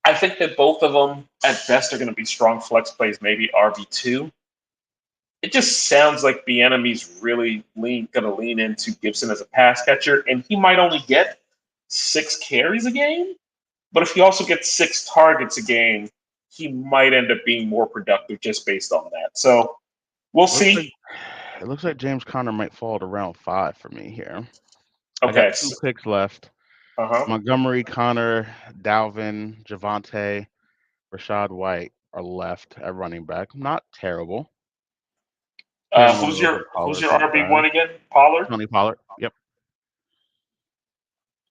I think that both of them, at best, are going to be strong flex plays, maybe RB2. It just sounds like the enemy's really going to lean into Gibson as a pass catcher, and he might only get 6 carries a game. But if he also gets 6 targets a game, he might end up being more productive just based on that. So we'll It looks like see. it looks like James Conner might fall to round 5 for me here. I got Okay. 2 picks left. Uh-huh. Montgomery, Connor, Dalvin, Javante, Rashad White are left at running back. Not terrible. Pairing him with a Who's Pollard your type guy. RB1 again? Pollard? Tony Pollard. Yep.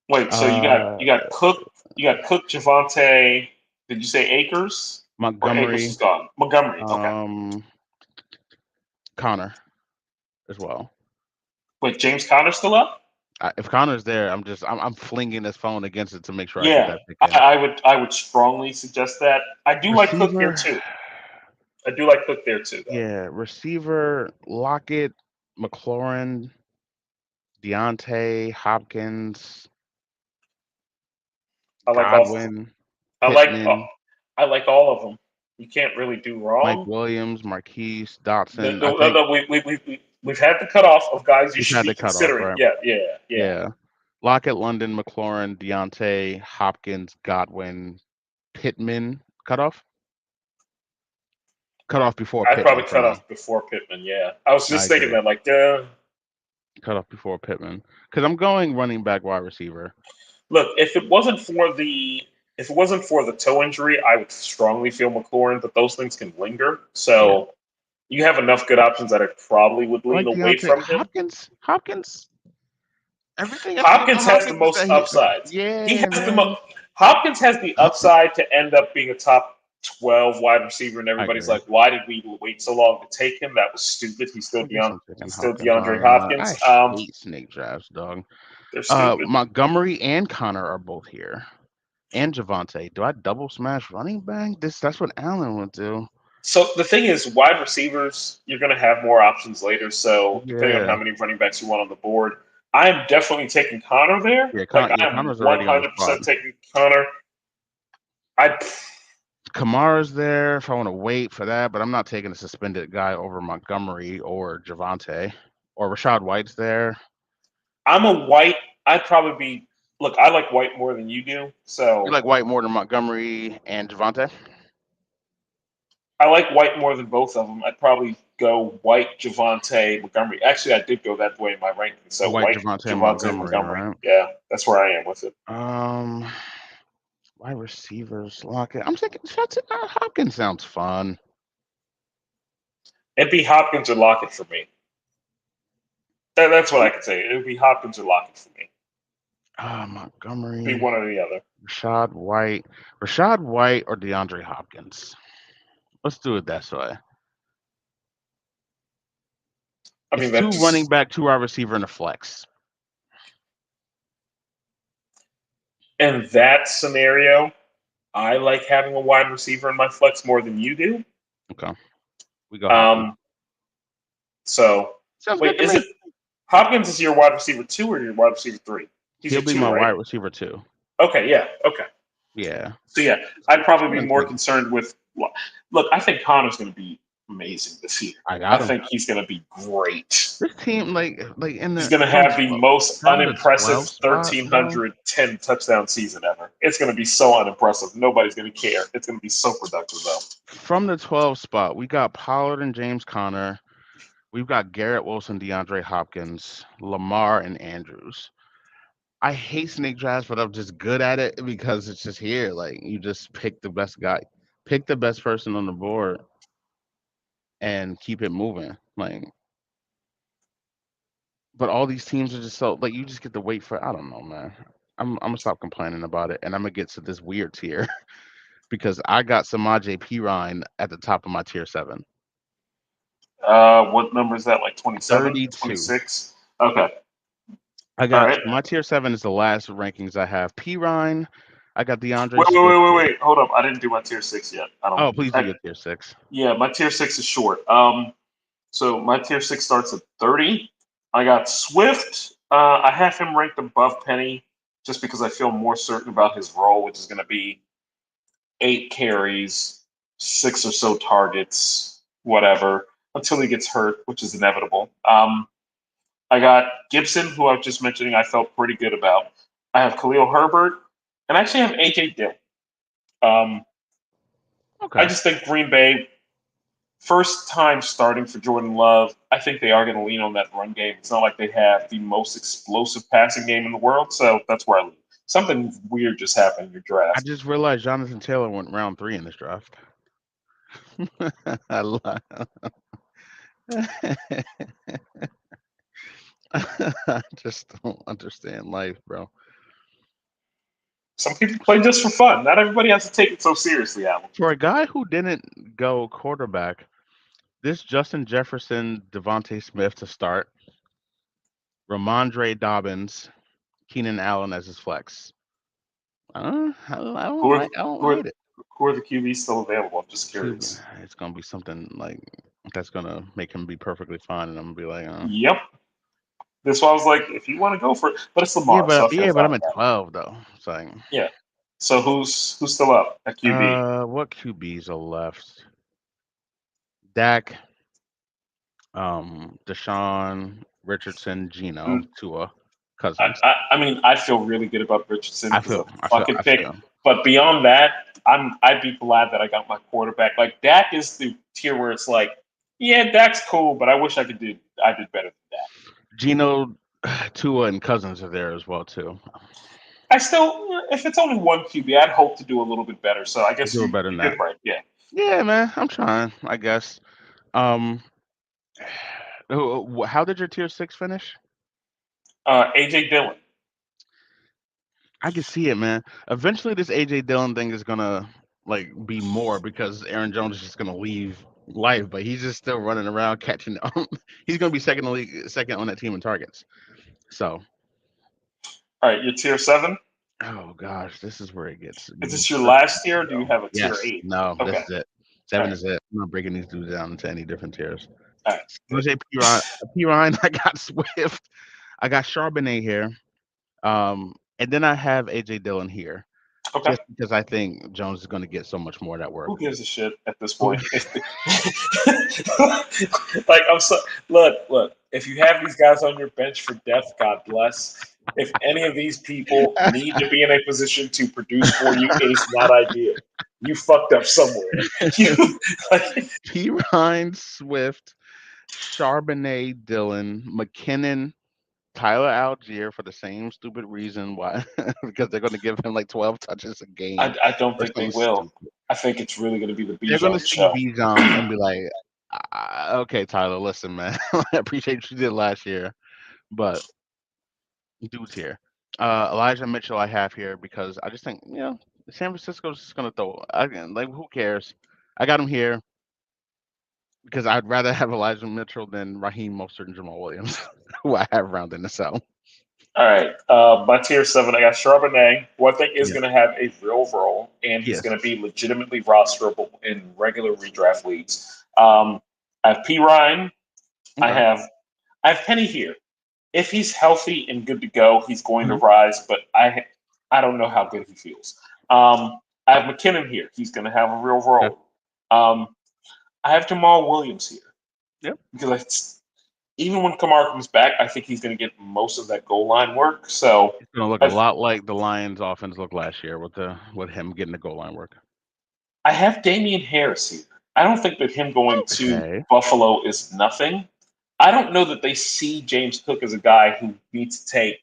Wait, so Uh, you got Cook, Javante. Did you say Akers? Or Akers is Montgomery, gone. Montgomery. Okay. um, Connor as well. Wait, James Conner still up? If Connor's there, I'm flinging his phone against it to make sure I get Yeah. that pick in. I would strongly suggest that. I do like Cook there Receiver, too. I do like Cook there too, though. yeah, receiver Lockett, McLaurin, Deontay, Hopkins, I like all Godwin, I like Pittman. I like all of them. You can't really do Mike wrong. Williams, Marquise, No, Dotson. I no, no, think no, we've had the cutoff of guys you we've should had be the cutoff, considering. right? Yeah, yeah, yeah. Yeah. Lockett, London, McLaurin, Deontay, Hopkins, Godwin, Pittman. Cutoff? Cutoff before I'd probably Pittman for cut me. off before Pittman. Yeah, I was I just thinking agree. that. Like, Cutoff before Pittman. Because I'm going running back, wide receiver. look, if it wasn't for the toe injury, I would strongly feel McLaurin, but those things can linger. Yeah. So you have enough good options that I probably would I lean like away Deontay. from him. Hopkins. Everything I've seen about Hopkins has the Hopkins is most that upsides. He yeah, has the man. most. Hopkins has the upside to end up being a top 12 wide receiver, and I everybody's agree. like, "Why did we wait so long to take him? That was stupid. I guess I'm taking He's still Hopkins. DeAndre I Hopkins. hate snake drafts, dog. They're stupid." Montgomery and Connor are both here. And Javante. Do I double smash running back? That's what Allen would do. So the thing is, wide receivers, you're going to have more options later. So depending on how Yeah. many running backs you want on the board, I am definitely taking Connor there. Like I am Connor's already on the spot. 100% taking Connor. I Kamara's there if I want to wait for that, but I'm not taking a suspended guy over Montgomery or Javante. Or Rashad White's there. I'm a White. I'd probably be. Look, I like White more than you do. You So like White more than Montgomery and Javante? I like White more than both of them. I'd probably go White, Javante, Montgomery. Actually, I did go that way in my ranking. So White, White, Javante, and Javante, Montgomery, Montgomery. right? Yeah, that's where I am with it. Um, wide receivers, Lockett. I'm thinking Hopkins sounds fun. It'd be Hopkins or Lockett for me. That's what I could say. It would be Hopkins or Lockett for me. Be Montgomery, one or the other. Rashad White, or DeAndre Hopkins. Let's do it that way. I It's mean, two running that's back, two wide receiver, and a flex. in that scenario. I like having a wide receiver in my flex more than you do. Okay, we go Hopkins. So Sounds wait, good to is me. it Hopkins is your wide receiver 2 or your wide receiver 3? He's He'll your be 2, my right? wide receiver too. Okay, yeah, okay. Yeah. So yeah, I'd probably be Sounds more good. concerned with. Look, I think Connor's going to be amazing this year. I I got him. think he's going to be great. This team, like in He's the going to from have the most from the 12 unimpressive spot, bro. 1,310 touchdown season ever. It's going to be so unimpressive. Nobody's going to care. It's going to be so productive, though. From the 12 spot, we got Pollard and James Conner. We've got Garrett Wilson, DeAndre Hopkins, Lamar, and Andrews. I hate snake drafts, but I'm just good at it because it's just here. Like you just pick the best guy, pick the best person on the board, and keep it moving. Like, but all these teams are just so like you just get to wait for. I don't know, man. I'm gonna stop complaining about it, and I'm gonna get to this weird tier because I got Samaje Perine at the top of my tier 7. What number is that? Like 27, 32. 26? Okay. I All got right. my tier 7 is the last rankings I have. Perine. I got DeAndre Wait, wait, Swift. wait, wait, wait. Hold up. I didn't do my tier 6 yet. I don't. Oh, please do your tier 6. Yeah, my tier 6 is short. So my tier 6 starts at 30. I got Swift. I have him ranked above Penny just because I feel more certain about his role, which is going to be 8 carries, 6 or so targets, whatever, until he gets hurt, which is inevitable. I got Gibson, who I was just mentioning, I felt pretty good about. I have Khalil Herbert, and I actually have AJ Dillon. Okay. I just think Green Bay, first time starting for Jordan Love, I think they are going to lean on that run game. It's not like they have the most explosive passing game in the world, so that's where I lean. Something weird just happened in your I draft. just realized Jonathan Taylor went round 3 in this draft. I just don't understand life, bro. Some people play just for fun. Not everybody has to take it so seriously, Alan. For a guy who didn't go quarterback, this Justin Jefferson, Devontae Smith to start, Ramondre Dobbins, Keenan Allen as his flex. I Who are, don't who are, hate it. who are the QBs still available? I'm just Too, curious. it's gonna be something like that's gonna make him be perfectly fine, and I'm gonna be like, Yep. This one I was like, if you want to go for it, but it's Lamar, so I feel but fine I'm with at that. 12 though. So Yeah. So who's still up at QB? What QBs are left? Dak, Deshaun, Richardson, Geno, Mm, Tua, I, Cousins. I, I mean, I feel really good about Richardson I because feel, of I feel, fucking I pick. feel. But beyond that, I'd be glad that I got my quarterback. Like Dak is the tier where it's like, yeah, Dak's cool, but I wish I did better than that. Geno, Tua, and Cousins are there as well too. I still, if it's only one QB, I'd hope to do a little bit better. So I guess Do better than you that. did right. Yeah. Yeah, man, I'm trying. I guess. Um, how did your tier 6 finish? AJ Dillon. I can see it, man. Eventually, this AJ Dillon thing is gonna like be more because Aaron Jones is just gonna leave life, but he's just still running around catching. He's gonna be second in the league, second on that team in targets. So, All right, your tier 7. oh gosh, this is where it gets Is this your last tricky, tier? Or do you though. have a tier Yes, 8? no, this Okay. is it. All 7 right. is it. I'm not breaking these dudes down into any different tiers. All right. I'm gonna Good. say P Ryan. I got Swift. I got Charbonnet here. And then I have AJ Dillon here, Okay. just because I think Jones is going to get so much more of that work. Who gives a shit at this Who- point? Like I'm so look. If you have these guys on your bench for depth, God bless. If any of these people need to be in a position to produce for you, it is not ideal. You fucked up somewhere. You like, P. Ryan, Swift, Charbonnet, Dillon, McKinnon, Tyler Algier for the same stupid reason why because they're going to give him like 12 touches a game I don't or think they something will. stupid. I think it's really going to be the They're going to Bijan see show. Bijan and be like, okay, Tyler, listen, man, I appreciate what you did last year, but dudes here. Elijah Mitchell I have here because I just think, San Francisco's just gonna throw again, like who cares? I got him here because I'd rather have Elijah Mitchell than Raheem Mostert and Jamal Williams, who I have rounding this out. All right, my tier 7, I got Charbonnet, who I think is Yeah. going to have a real role, and he's Yes. going to be legitimately rosterable in regular redraft leagues. I have P Ryan. I Okay. have I have Penny here. If he's healthy and good to go, he's going to Mhm. rise. But I don't know how good he feels. I have McKinnon here. He's going to have a real Okay. role. Um, I have Jamal Williams here Yep. because even when Kamara comes back, I think he's going to get most of that goal line work. So It's gonna look a I've, lot like the Lions' offense looked last year with him getting the goal line work. I have Damian Harris here. I don't think that him going to Okay. Buffalo is nothing. I don't know that they see James Cook as a guy who needs to take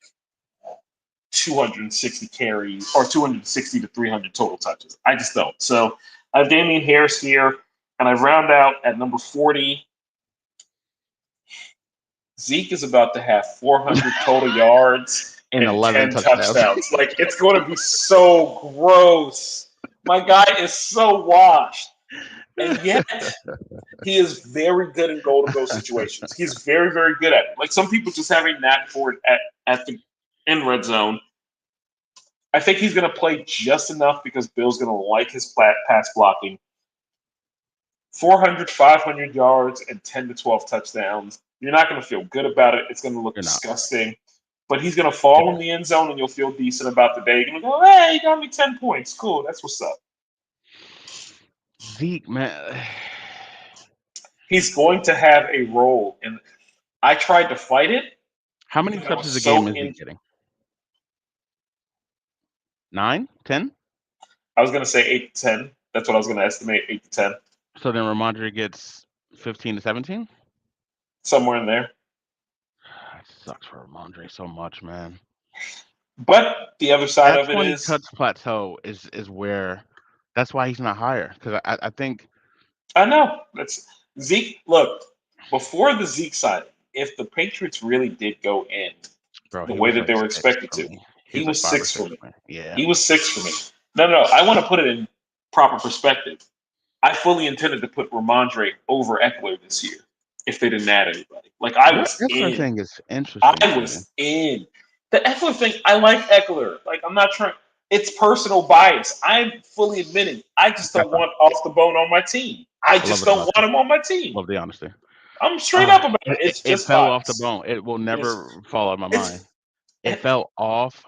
260 carries or 260 to 300 total touches. I just don't. So I have Damian Harris here, and I round out at number 40. Zeke is about to have 400 total yards And and 11 10 touchdowns. touchdowns. Like, it's going to be so gross. My guy is so washed. And yet, he is very good in goal to go situations. He's very, very good at it. Like, some people just have a knack for it at the in red zone. I think he's going to play just enough because Bill's going to like his pass blocking. 400, 500 yards and 10 to 12 touchdowns. You're not going to feel good about it. It's going to look You're not. disgusting. But he's going to fall in the end zone and you'll feel decent about the day. You're going to go, hey, he got me 10 points. Cool. That's what's up. Zeke, man. He's going to have a role. And I tried to fight it. How many I was touches a game so is he in. getting? 9? 10? I was going to say 8 to 10. That's what I was going to estimate, 8 to 10. So then Ramondre gets 15 to 17? Somewhere in there. That sucks for Ramondre so much, man. But the other side That of it 20 is, touch plateau is where that's why he's not higher. Because I think I know. That's Zeke. Look, before the Zeke side, if the Patriots really did go in bro, the he way was that like they were 6 expected for to, me. He he was like was 5 or 6 6 for me. for me. Yeah. He was 6 for me. No, no, I want to put it in proper perspective. I fully intended to put Ramondre over Eckler this year if they didn't add anybody. Like I Your was Eckler in. thing is interesting I to me. was in. The Eckler thing, I like Eckler. Like I'm not trying. It's personal bias. I'm fully admitting. I just don't That's fine. want off the bone on my team. I I love just the don't want honesty. him on my team. Love the honesty. I'm straight up about it. It, It's it just fell off the bias. bone. It will It's never fall out of my mind. it's It fell off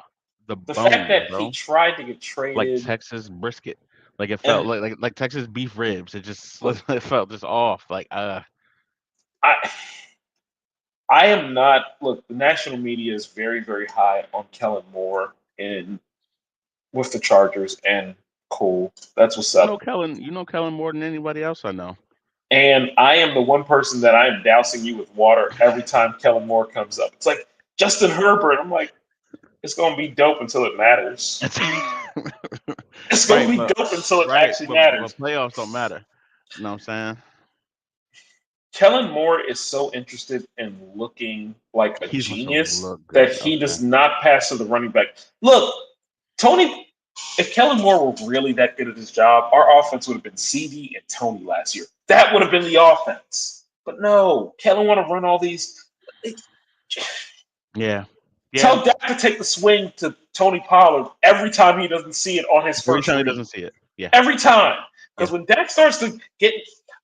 the The fact bones, that he bro. tried to get Like traded Texas brisket. Like it felt and like Texas beef ribs. It just look, it felt just off. Like I I am not look, the national media is very, very high on Kellen Moore in with the Chargers and cool. That's what's up. You know Kellen more than anybody else I know. And I am the one person that I am dousing you with water every time Kellen Moore comes up. It's like Justin Herbert. I'm like, it's gonna be dope until it matters. It's gonna Right, be but dope until it right, actually but matters. playoffs don't matter. You know what I'm saying? Kellen Moore is so interested in looking like a He just wants to genius look that good. he Okay. does not pass to the running back. Look, Tony, if Kellen Moore were really that good at his job, our offense would have been CD and Tony last year. That would have been the offense. But no, Kellen want to run all these. Yeah. Yeah. Tell Dak to take the swing to Tony Pollard every time he doesn't see it on his Every first time he read. doesn't see it. Yeah. Every time. Yeah. Because when Dak starts to get,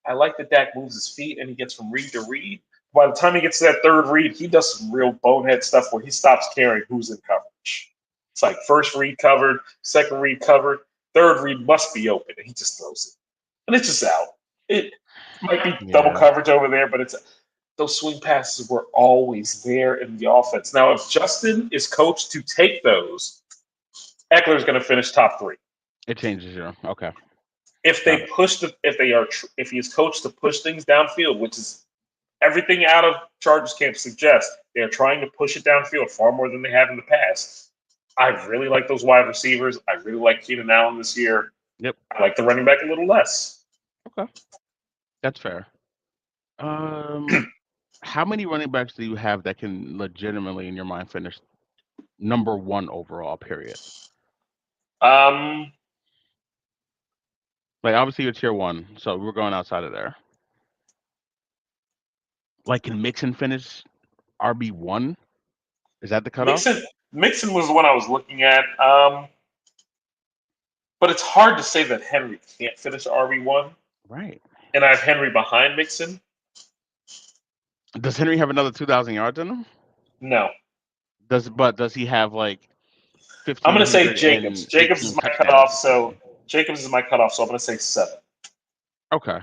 I like that Dak moves his feet and he gets from read to read. By the time he gets to that third read, he does some real bonehead stuff where he stops caring who's in coverage. It's like first read covered, second read covered, third read must be open, and he just throws it. And it's just out. It might be double Yeah. coverage over there, but it's those swing passes were always there in the offense. Now, if Justin is coached to take those, Eckler's going to finish top three. It changes you. Okay. If Got they it. push the, if he is coached to push things downfield, which is everything out of Chargers camp suggests, they are trying to push it downfield far more than they have in the past. I really like those wide receivers. I really like Keenan Allen this year. Yep. I like the running back a little less. Okay. That's fair. Um, how many running backs do you have that can legitimately, in your mind, finish number one overall? Period. Um, Like obviously you're tier one, so we're going outside of there. Like can Mixon finish RB1? Is that the cutoff? Mixon, Mixon was the one I was looking at. But it's hard to say that Henry can't finish RB1, Right. and I have Henry behind Mixon. Does Henry have another 2,000 yards in him? No, Does he have like I'm going to say 1,500 Jacobs. and Jacobs is 18 my touchdowns? cutoff, so Jacobs is my cutoff. So I'm going to say 7. Okay,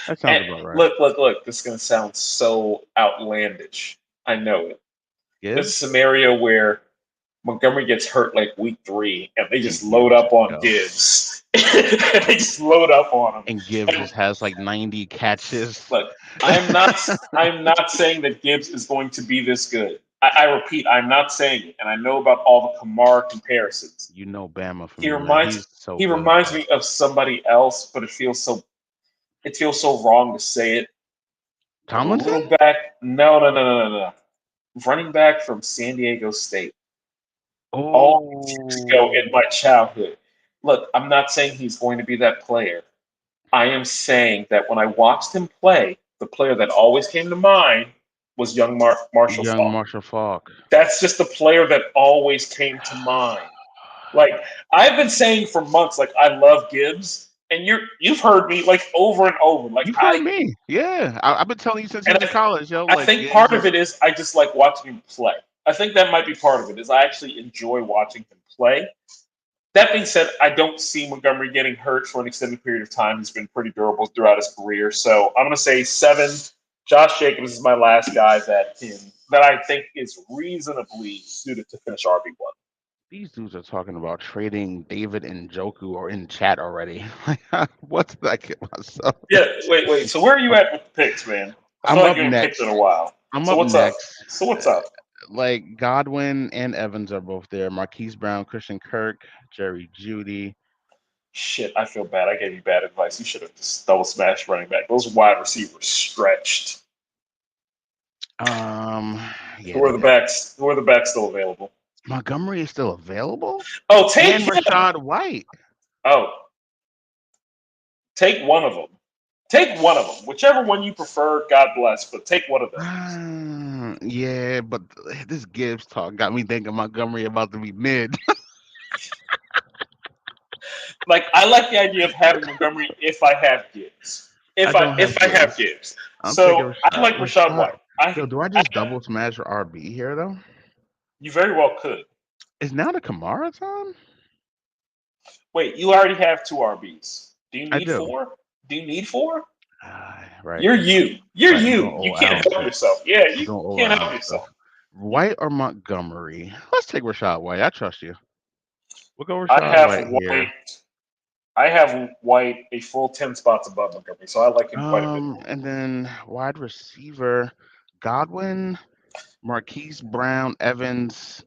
that sounds And about right. look. This is going to sound so outlandish. I know it. There's a Gibbs scenario where Montgomery gets hurt like week 3, and they and just load Gibbs up just on go. Gibbs. They just load up on him. And Gibbs And just has like 90 catches. look, I'm not saying that Gibbs is going to be this good. I repeat, I'm not saying it, and I know about all the Kamara comparisons. You know Bama for He me, man. reminds He's so he good, reminds bro. me of somebody else, but it feels so wrong to say it. A little Tomlinson? back, no. Running back from San Diego State. All these years ago in Oh, my childhood. Look, I'm not saying he's going to be that player. I am saying that when I watched him play, the player that always came to mind was young Marshall young Faulk. Marshall Falk. That's just the player that always came to mind. Like I've been saying for months, like I love Gibbs, and you've heard me like over and over. Like You've heard me. Yeah. I've been telling you since he and was in college, yo. I Like think Gibbs part of is it is I just like watching him play. I think that might be part of it. Is I actually enjoy watching him play. That being said, I don't see Montgomery getting hurt for an extended period of time. He's been pretty durable throughout his career. So I'm going to say 7. Josh Jacobs is my last guy that I think is reasonably suited to finish RB1. these dudes are talking about trading David and Joku or in chat already. What did I get myself Yeah, into? wait. So where are you at with the picks, man? I feel I'm like up you haven't picked in next. a while. I'm So up what's up? next. So what's up? Like Godwin and Evans are both there. Marquise Brown, Christian Kirk, Jerry Judy. Shit, I feel bad. I gave you bad advice. You should have just double smashed running back. Those wide receivers stretched. Um, Who yeah, are the backs? Who are the backs still available? Montgomery is still available, Oh, take and him. Rashad White. Oh, take one of them. Take one of them. Whichever one you prefer, God bless, but take one of them. Yeah, but this Gibbs talk got me thinking Montgomery about to be mid. Like I like the idea of having Montgomery if I have Gibbs. I If I don't have if I have Gibbs. Gibbs. I'm taking So I Rashad. like Rashad Rashad. White. I, Yo, do I I just double smash RB here though? you very well could. Is now the Kamara time? Wait, you already have two RBs. Do you I need do. four? Do you need four? Right, You're you. You're right. I'm doing you. You old can't Allen help shit. yourself. Yeah, I'm you doing old can't help Allen stuff. yourself. White or Montgomery? Let's take Rashad White. I trust you. We'll go I Rashad have White here. White. I have White a full 10 spots above Montgomery, so I like him quite a bit more. And then wide receiver, Godwin, Marquise Brown, Evans,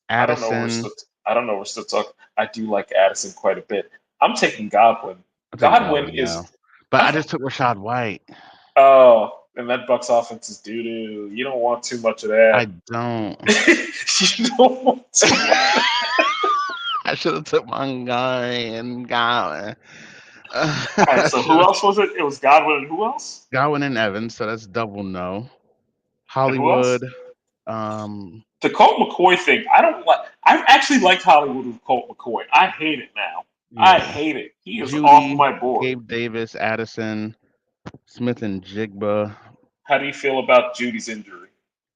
I don't know. Addison. I don't know. We're still talking. I do like Addison quite a bit. I'm taking Godwin. I'll take Godwin Godwin is. now. But I I, just took Rashad White. oh, and that Bucks offense is doo doo. You don't want too much of I that. don't. You don't want too much. I should have took my guy and Godwin. All right. I So should who have else was it? It was Godwin and who else? Godwin and Evans, so that's double no. And who else? Hollywood. Um, The Colt McCoy thing. I don't like. I've actually liked Hollywood with Colt McCoy. I hate it now. I yeah. hate it. He is off Judy, my board. Gabe Davis, Addison, Smith and Jigba, How do you feel about Judy's injury?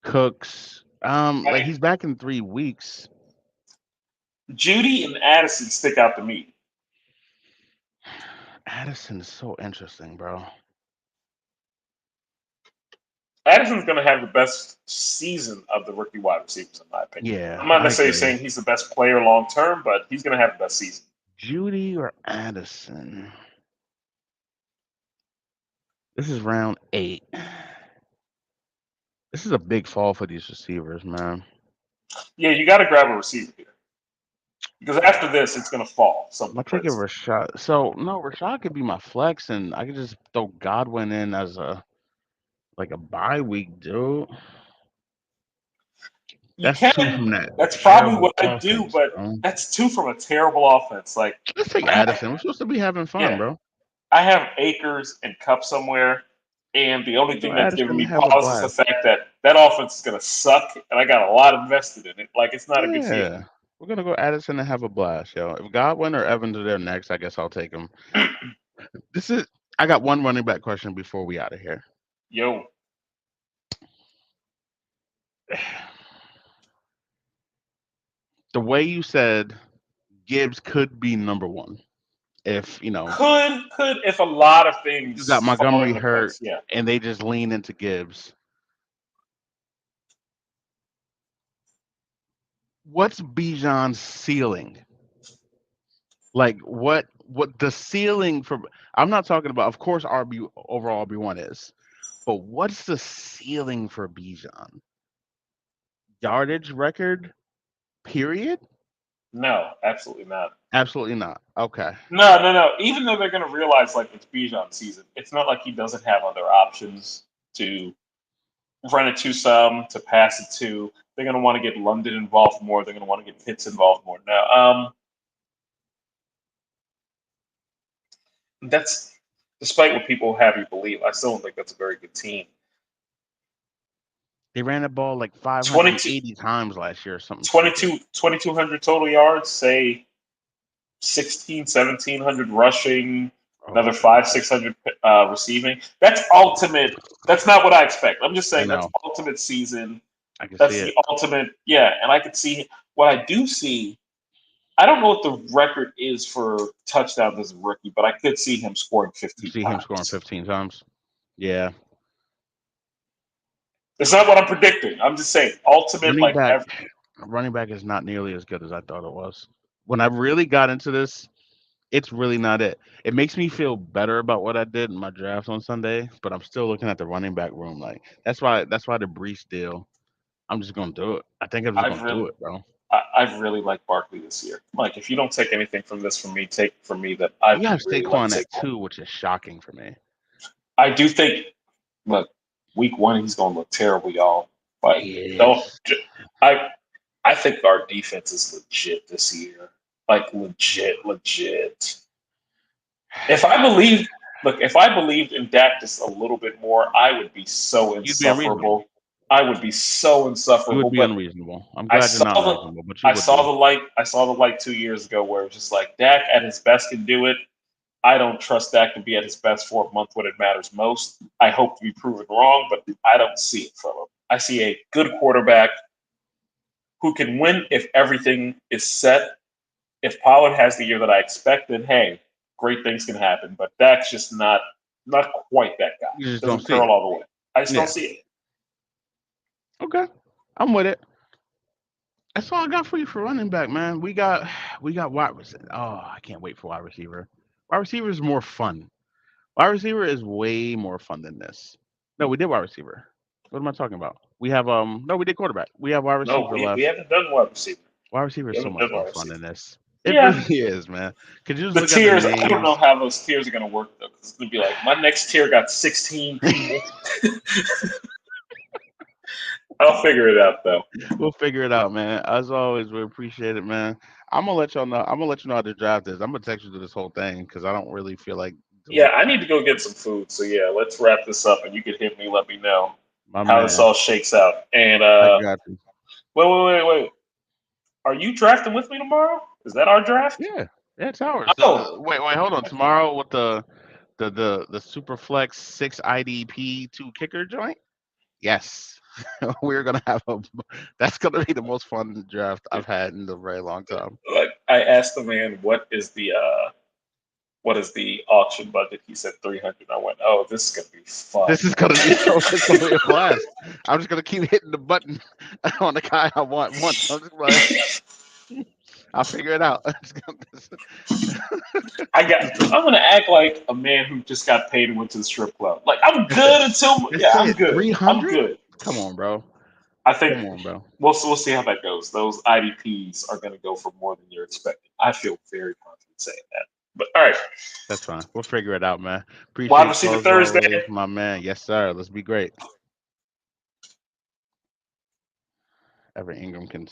Cooks. I Like mean, he's back in 3 weeks. Judy and Addison stick out to me. Addison is so interesting, bro. Addison's going to have the best season of the rookie wide receivers, in my opinion. Yeah, I'm not I necessarily agree. saying he's the best player long term, but he's going to have the best season. Judy or Addison? This is round 8. This is a big fall for these receivers, man. Yeah, you got to grab a receiver here because after this, it's going to fall I'm something gonna take a crazy. Rashad. So no, Rashad could be my flex, and I could just throw Godwin in as a like a bye week, dude. You That's two can. from that That's probably terrible what I do, offense, but bro. that's two from a terrible offense. Like, Let's take I have, Addison. We're supposed to be having fun, yeah, bro. I have Akers and Cup somewhere, and the only We'll go thing that's giving Addison and me have a pause is the blast. fact that that offense is going to suck, and I got a lot invested in it. Like, it's not a big deal. Yeah. We're gonna go Addison and have a blast, yo. If Godwin or Evans are there next, I guess I'll take them. This is I got one running back question before we out of here. Yo, The way you said Gibbs could be number one if, could if a lot of you got things fall Montgomery into hurt place. Yeah. and they just lean into Gibbs. What's Bijan's ceiling? Like what the ceiling for I'm not talking about, of course RB overall RB1 is, but what's the ceiling for Bijan? Yardage record? Period? No, absolutely not. Absolutely not. Okay. No, no, no. Even though they're going to realize like it's Bijan season, it's not like he doesn't have other options to run it to some, to pass it to. They're going to want to get London involved more. They're going to want to get Pitts involved more. No, that's despite what people have you believe. I still don't think that's a very good team. They ran the ball like 22, 580 times last year or something stupid. 2,200 total yards, say 16, 1,700 rushing, Oh another five, god. 600 receiving. That's ultimate. That's not what I expect. I'm just I saying that's know. ultimate season. I can see That's it. the ultimate. Yeah, and I could see what I do see. I don't know what the record is for touchdowns as a rookie, but I could see him scoring You 15 see him scoring times. 15 times. Yeah. It's not what I'm predicting. I'm just saying ultimate, Running like back every, running back is not nearly as good as I thought it was. When I really got into this, it's really not it. It makes me feel better about what I did in my draft on Sunday, but I'm still looking at the running back room. Like that's why the Brees deal. I'm just gonna do it. I think I'm just I've gonna really do it, bro. I've really liked Barkley this year. Like, if you don't take anything from this from me, take from me that You I've have really liked Saquon at Saquon. 2, which is shocking for me. I do think, look, week one he's going to look terrible, y'all. Like, He don't. is. I I think our defense is legit this year. Like, legit, legit. If I believed, look, if I believed in Dak just a little bit more, I would be so You'd be unreasonable. insufferable. I would be so You insufferable. would be But unreasonable. I'm I glad you're saw not the unreasonable, but you I would saw be. the light. I saw the light 2 years ago where it was just like Dak at his best can do it. I don't trust Dak to be at his best for a month when it matters most. I hope to be proven wrong, but I don't see it from him. I see a good quarterback who can win if everything is set. If Pollard has the year that I expected, hey, great things can happen. But Dak's just not quite that guy. You just don't Doesn't see curl it. all the way. I just don't Yeah. see it. Okay. I'm with it. That's all I got for you for running back, man. We got wide receiver. Oh, I can't wait for wide receiver. Wide receiver is more fun. Wide receiver is way more fun than this. No, we did wide receiver. What am I talking about? We have no, we did quarterback. We have wide No, receiver we left. haven't done wide receiver. Wide receiver We is so haven't much done more wide fun receiver. than this. It Yeah, really is, man. Could you just the look at the tiers. I don't know names? how those tiers are going to work though. 'Cause it's going to be like my next tier got 16 people. I'll figure it out though. We'll figure it out, man. As always, we appreciate it, man. I'm gonna let y'all know. I'm gonna let you know how the draft is. I'm gonna text you through this whole thing because I don't really feel like doing Yeah, I need to go get some food. So yeah, let's wrap this up, and you can hit me. Let me know my how this man. all shakes out. And I got you. wait. Are you drafting with me tomorrow? Is that our draft? Yeah, yeah, it's ours. Oh, Wait, hold on. Tomorrow with the Superflex 6 IDP 2 kicker joint. Yes, we're gonna have a. That's gonna be the most fun draft I've had in a very long time. like I asked the man, what is the auction budget? He said 300. I went, oh, this is gonna be fun. This is gonna be so. It's gonna be a blast. I'm just gonna keep hitting the button on the guy I want once. I'm just like, I'll figure it out. I'm gonna act like a man who just got paid and went to the strip club. Like I'm good until That's yeah, I'm it. good. I'm 300? good. Come on, bro. I think Come on, bro. we'll see how that goes. Those IDPs are gonna go for more than you're expecting. I feel very confident saying that. But all right, That's fine. We'll figure it out, man. wide Appreciate you receiver as always, Thursday. my man. Yes, sir. Let's be great. Evan Ingram can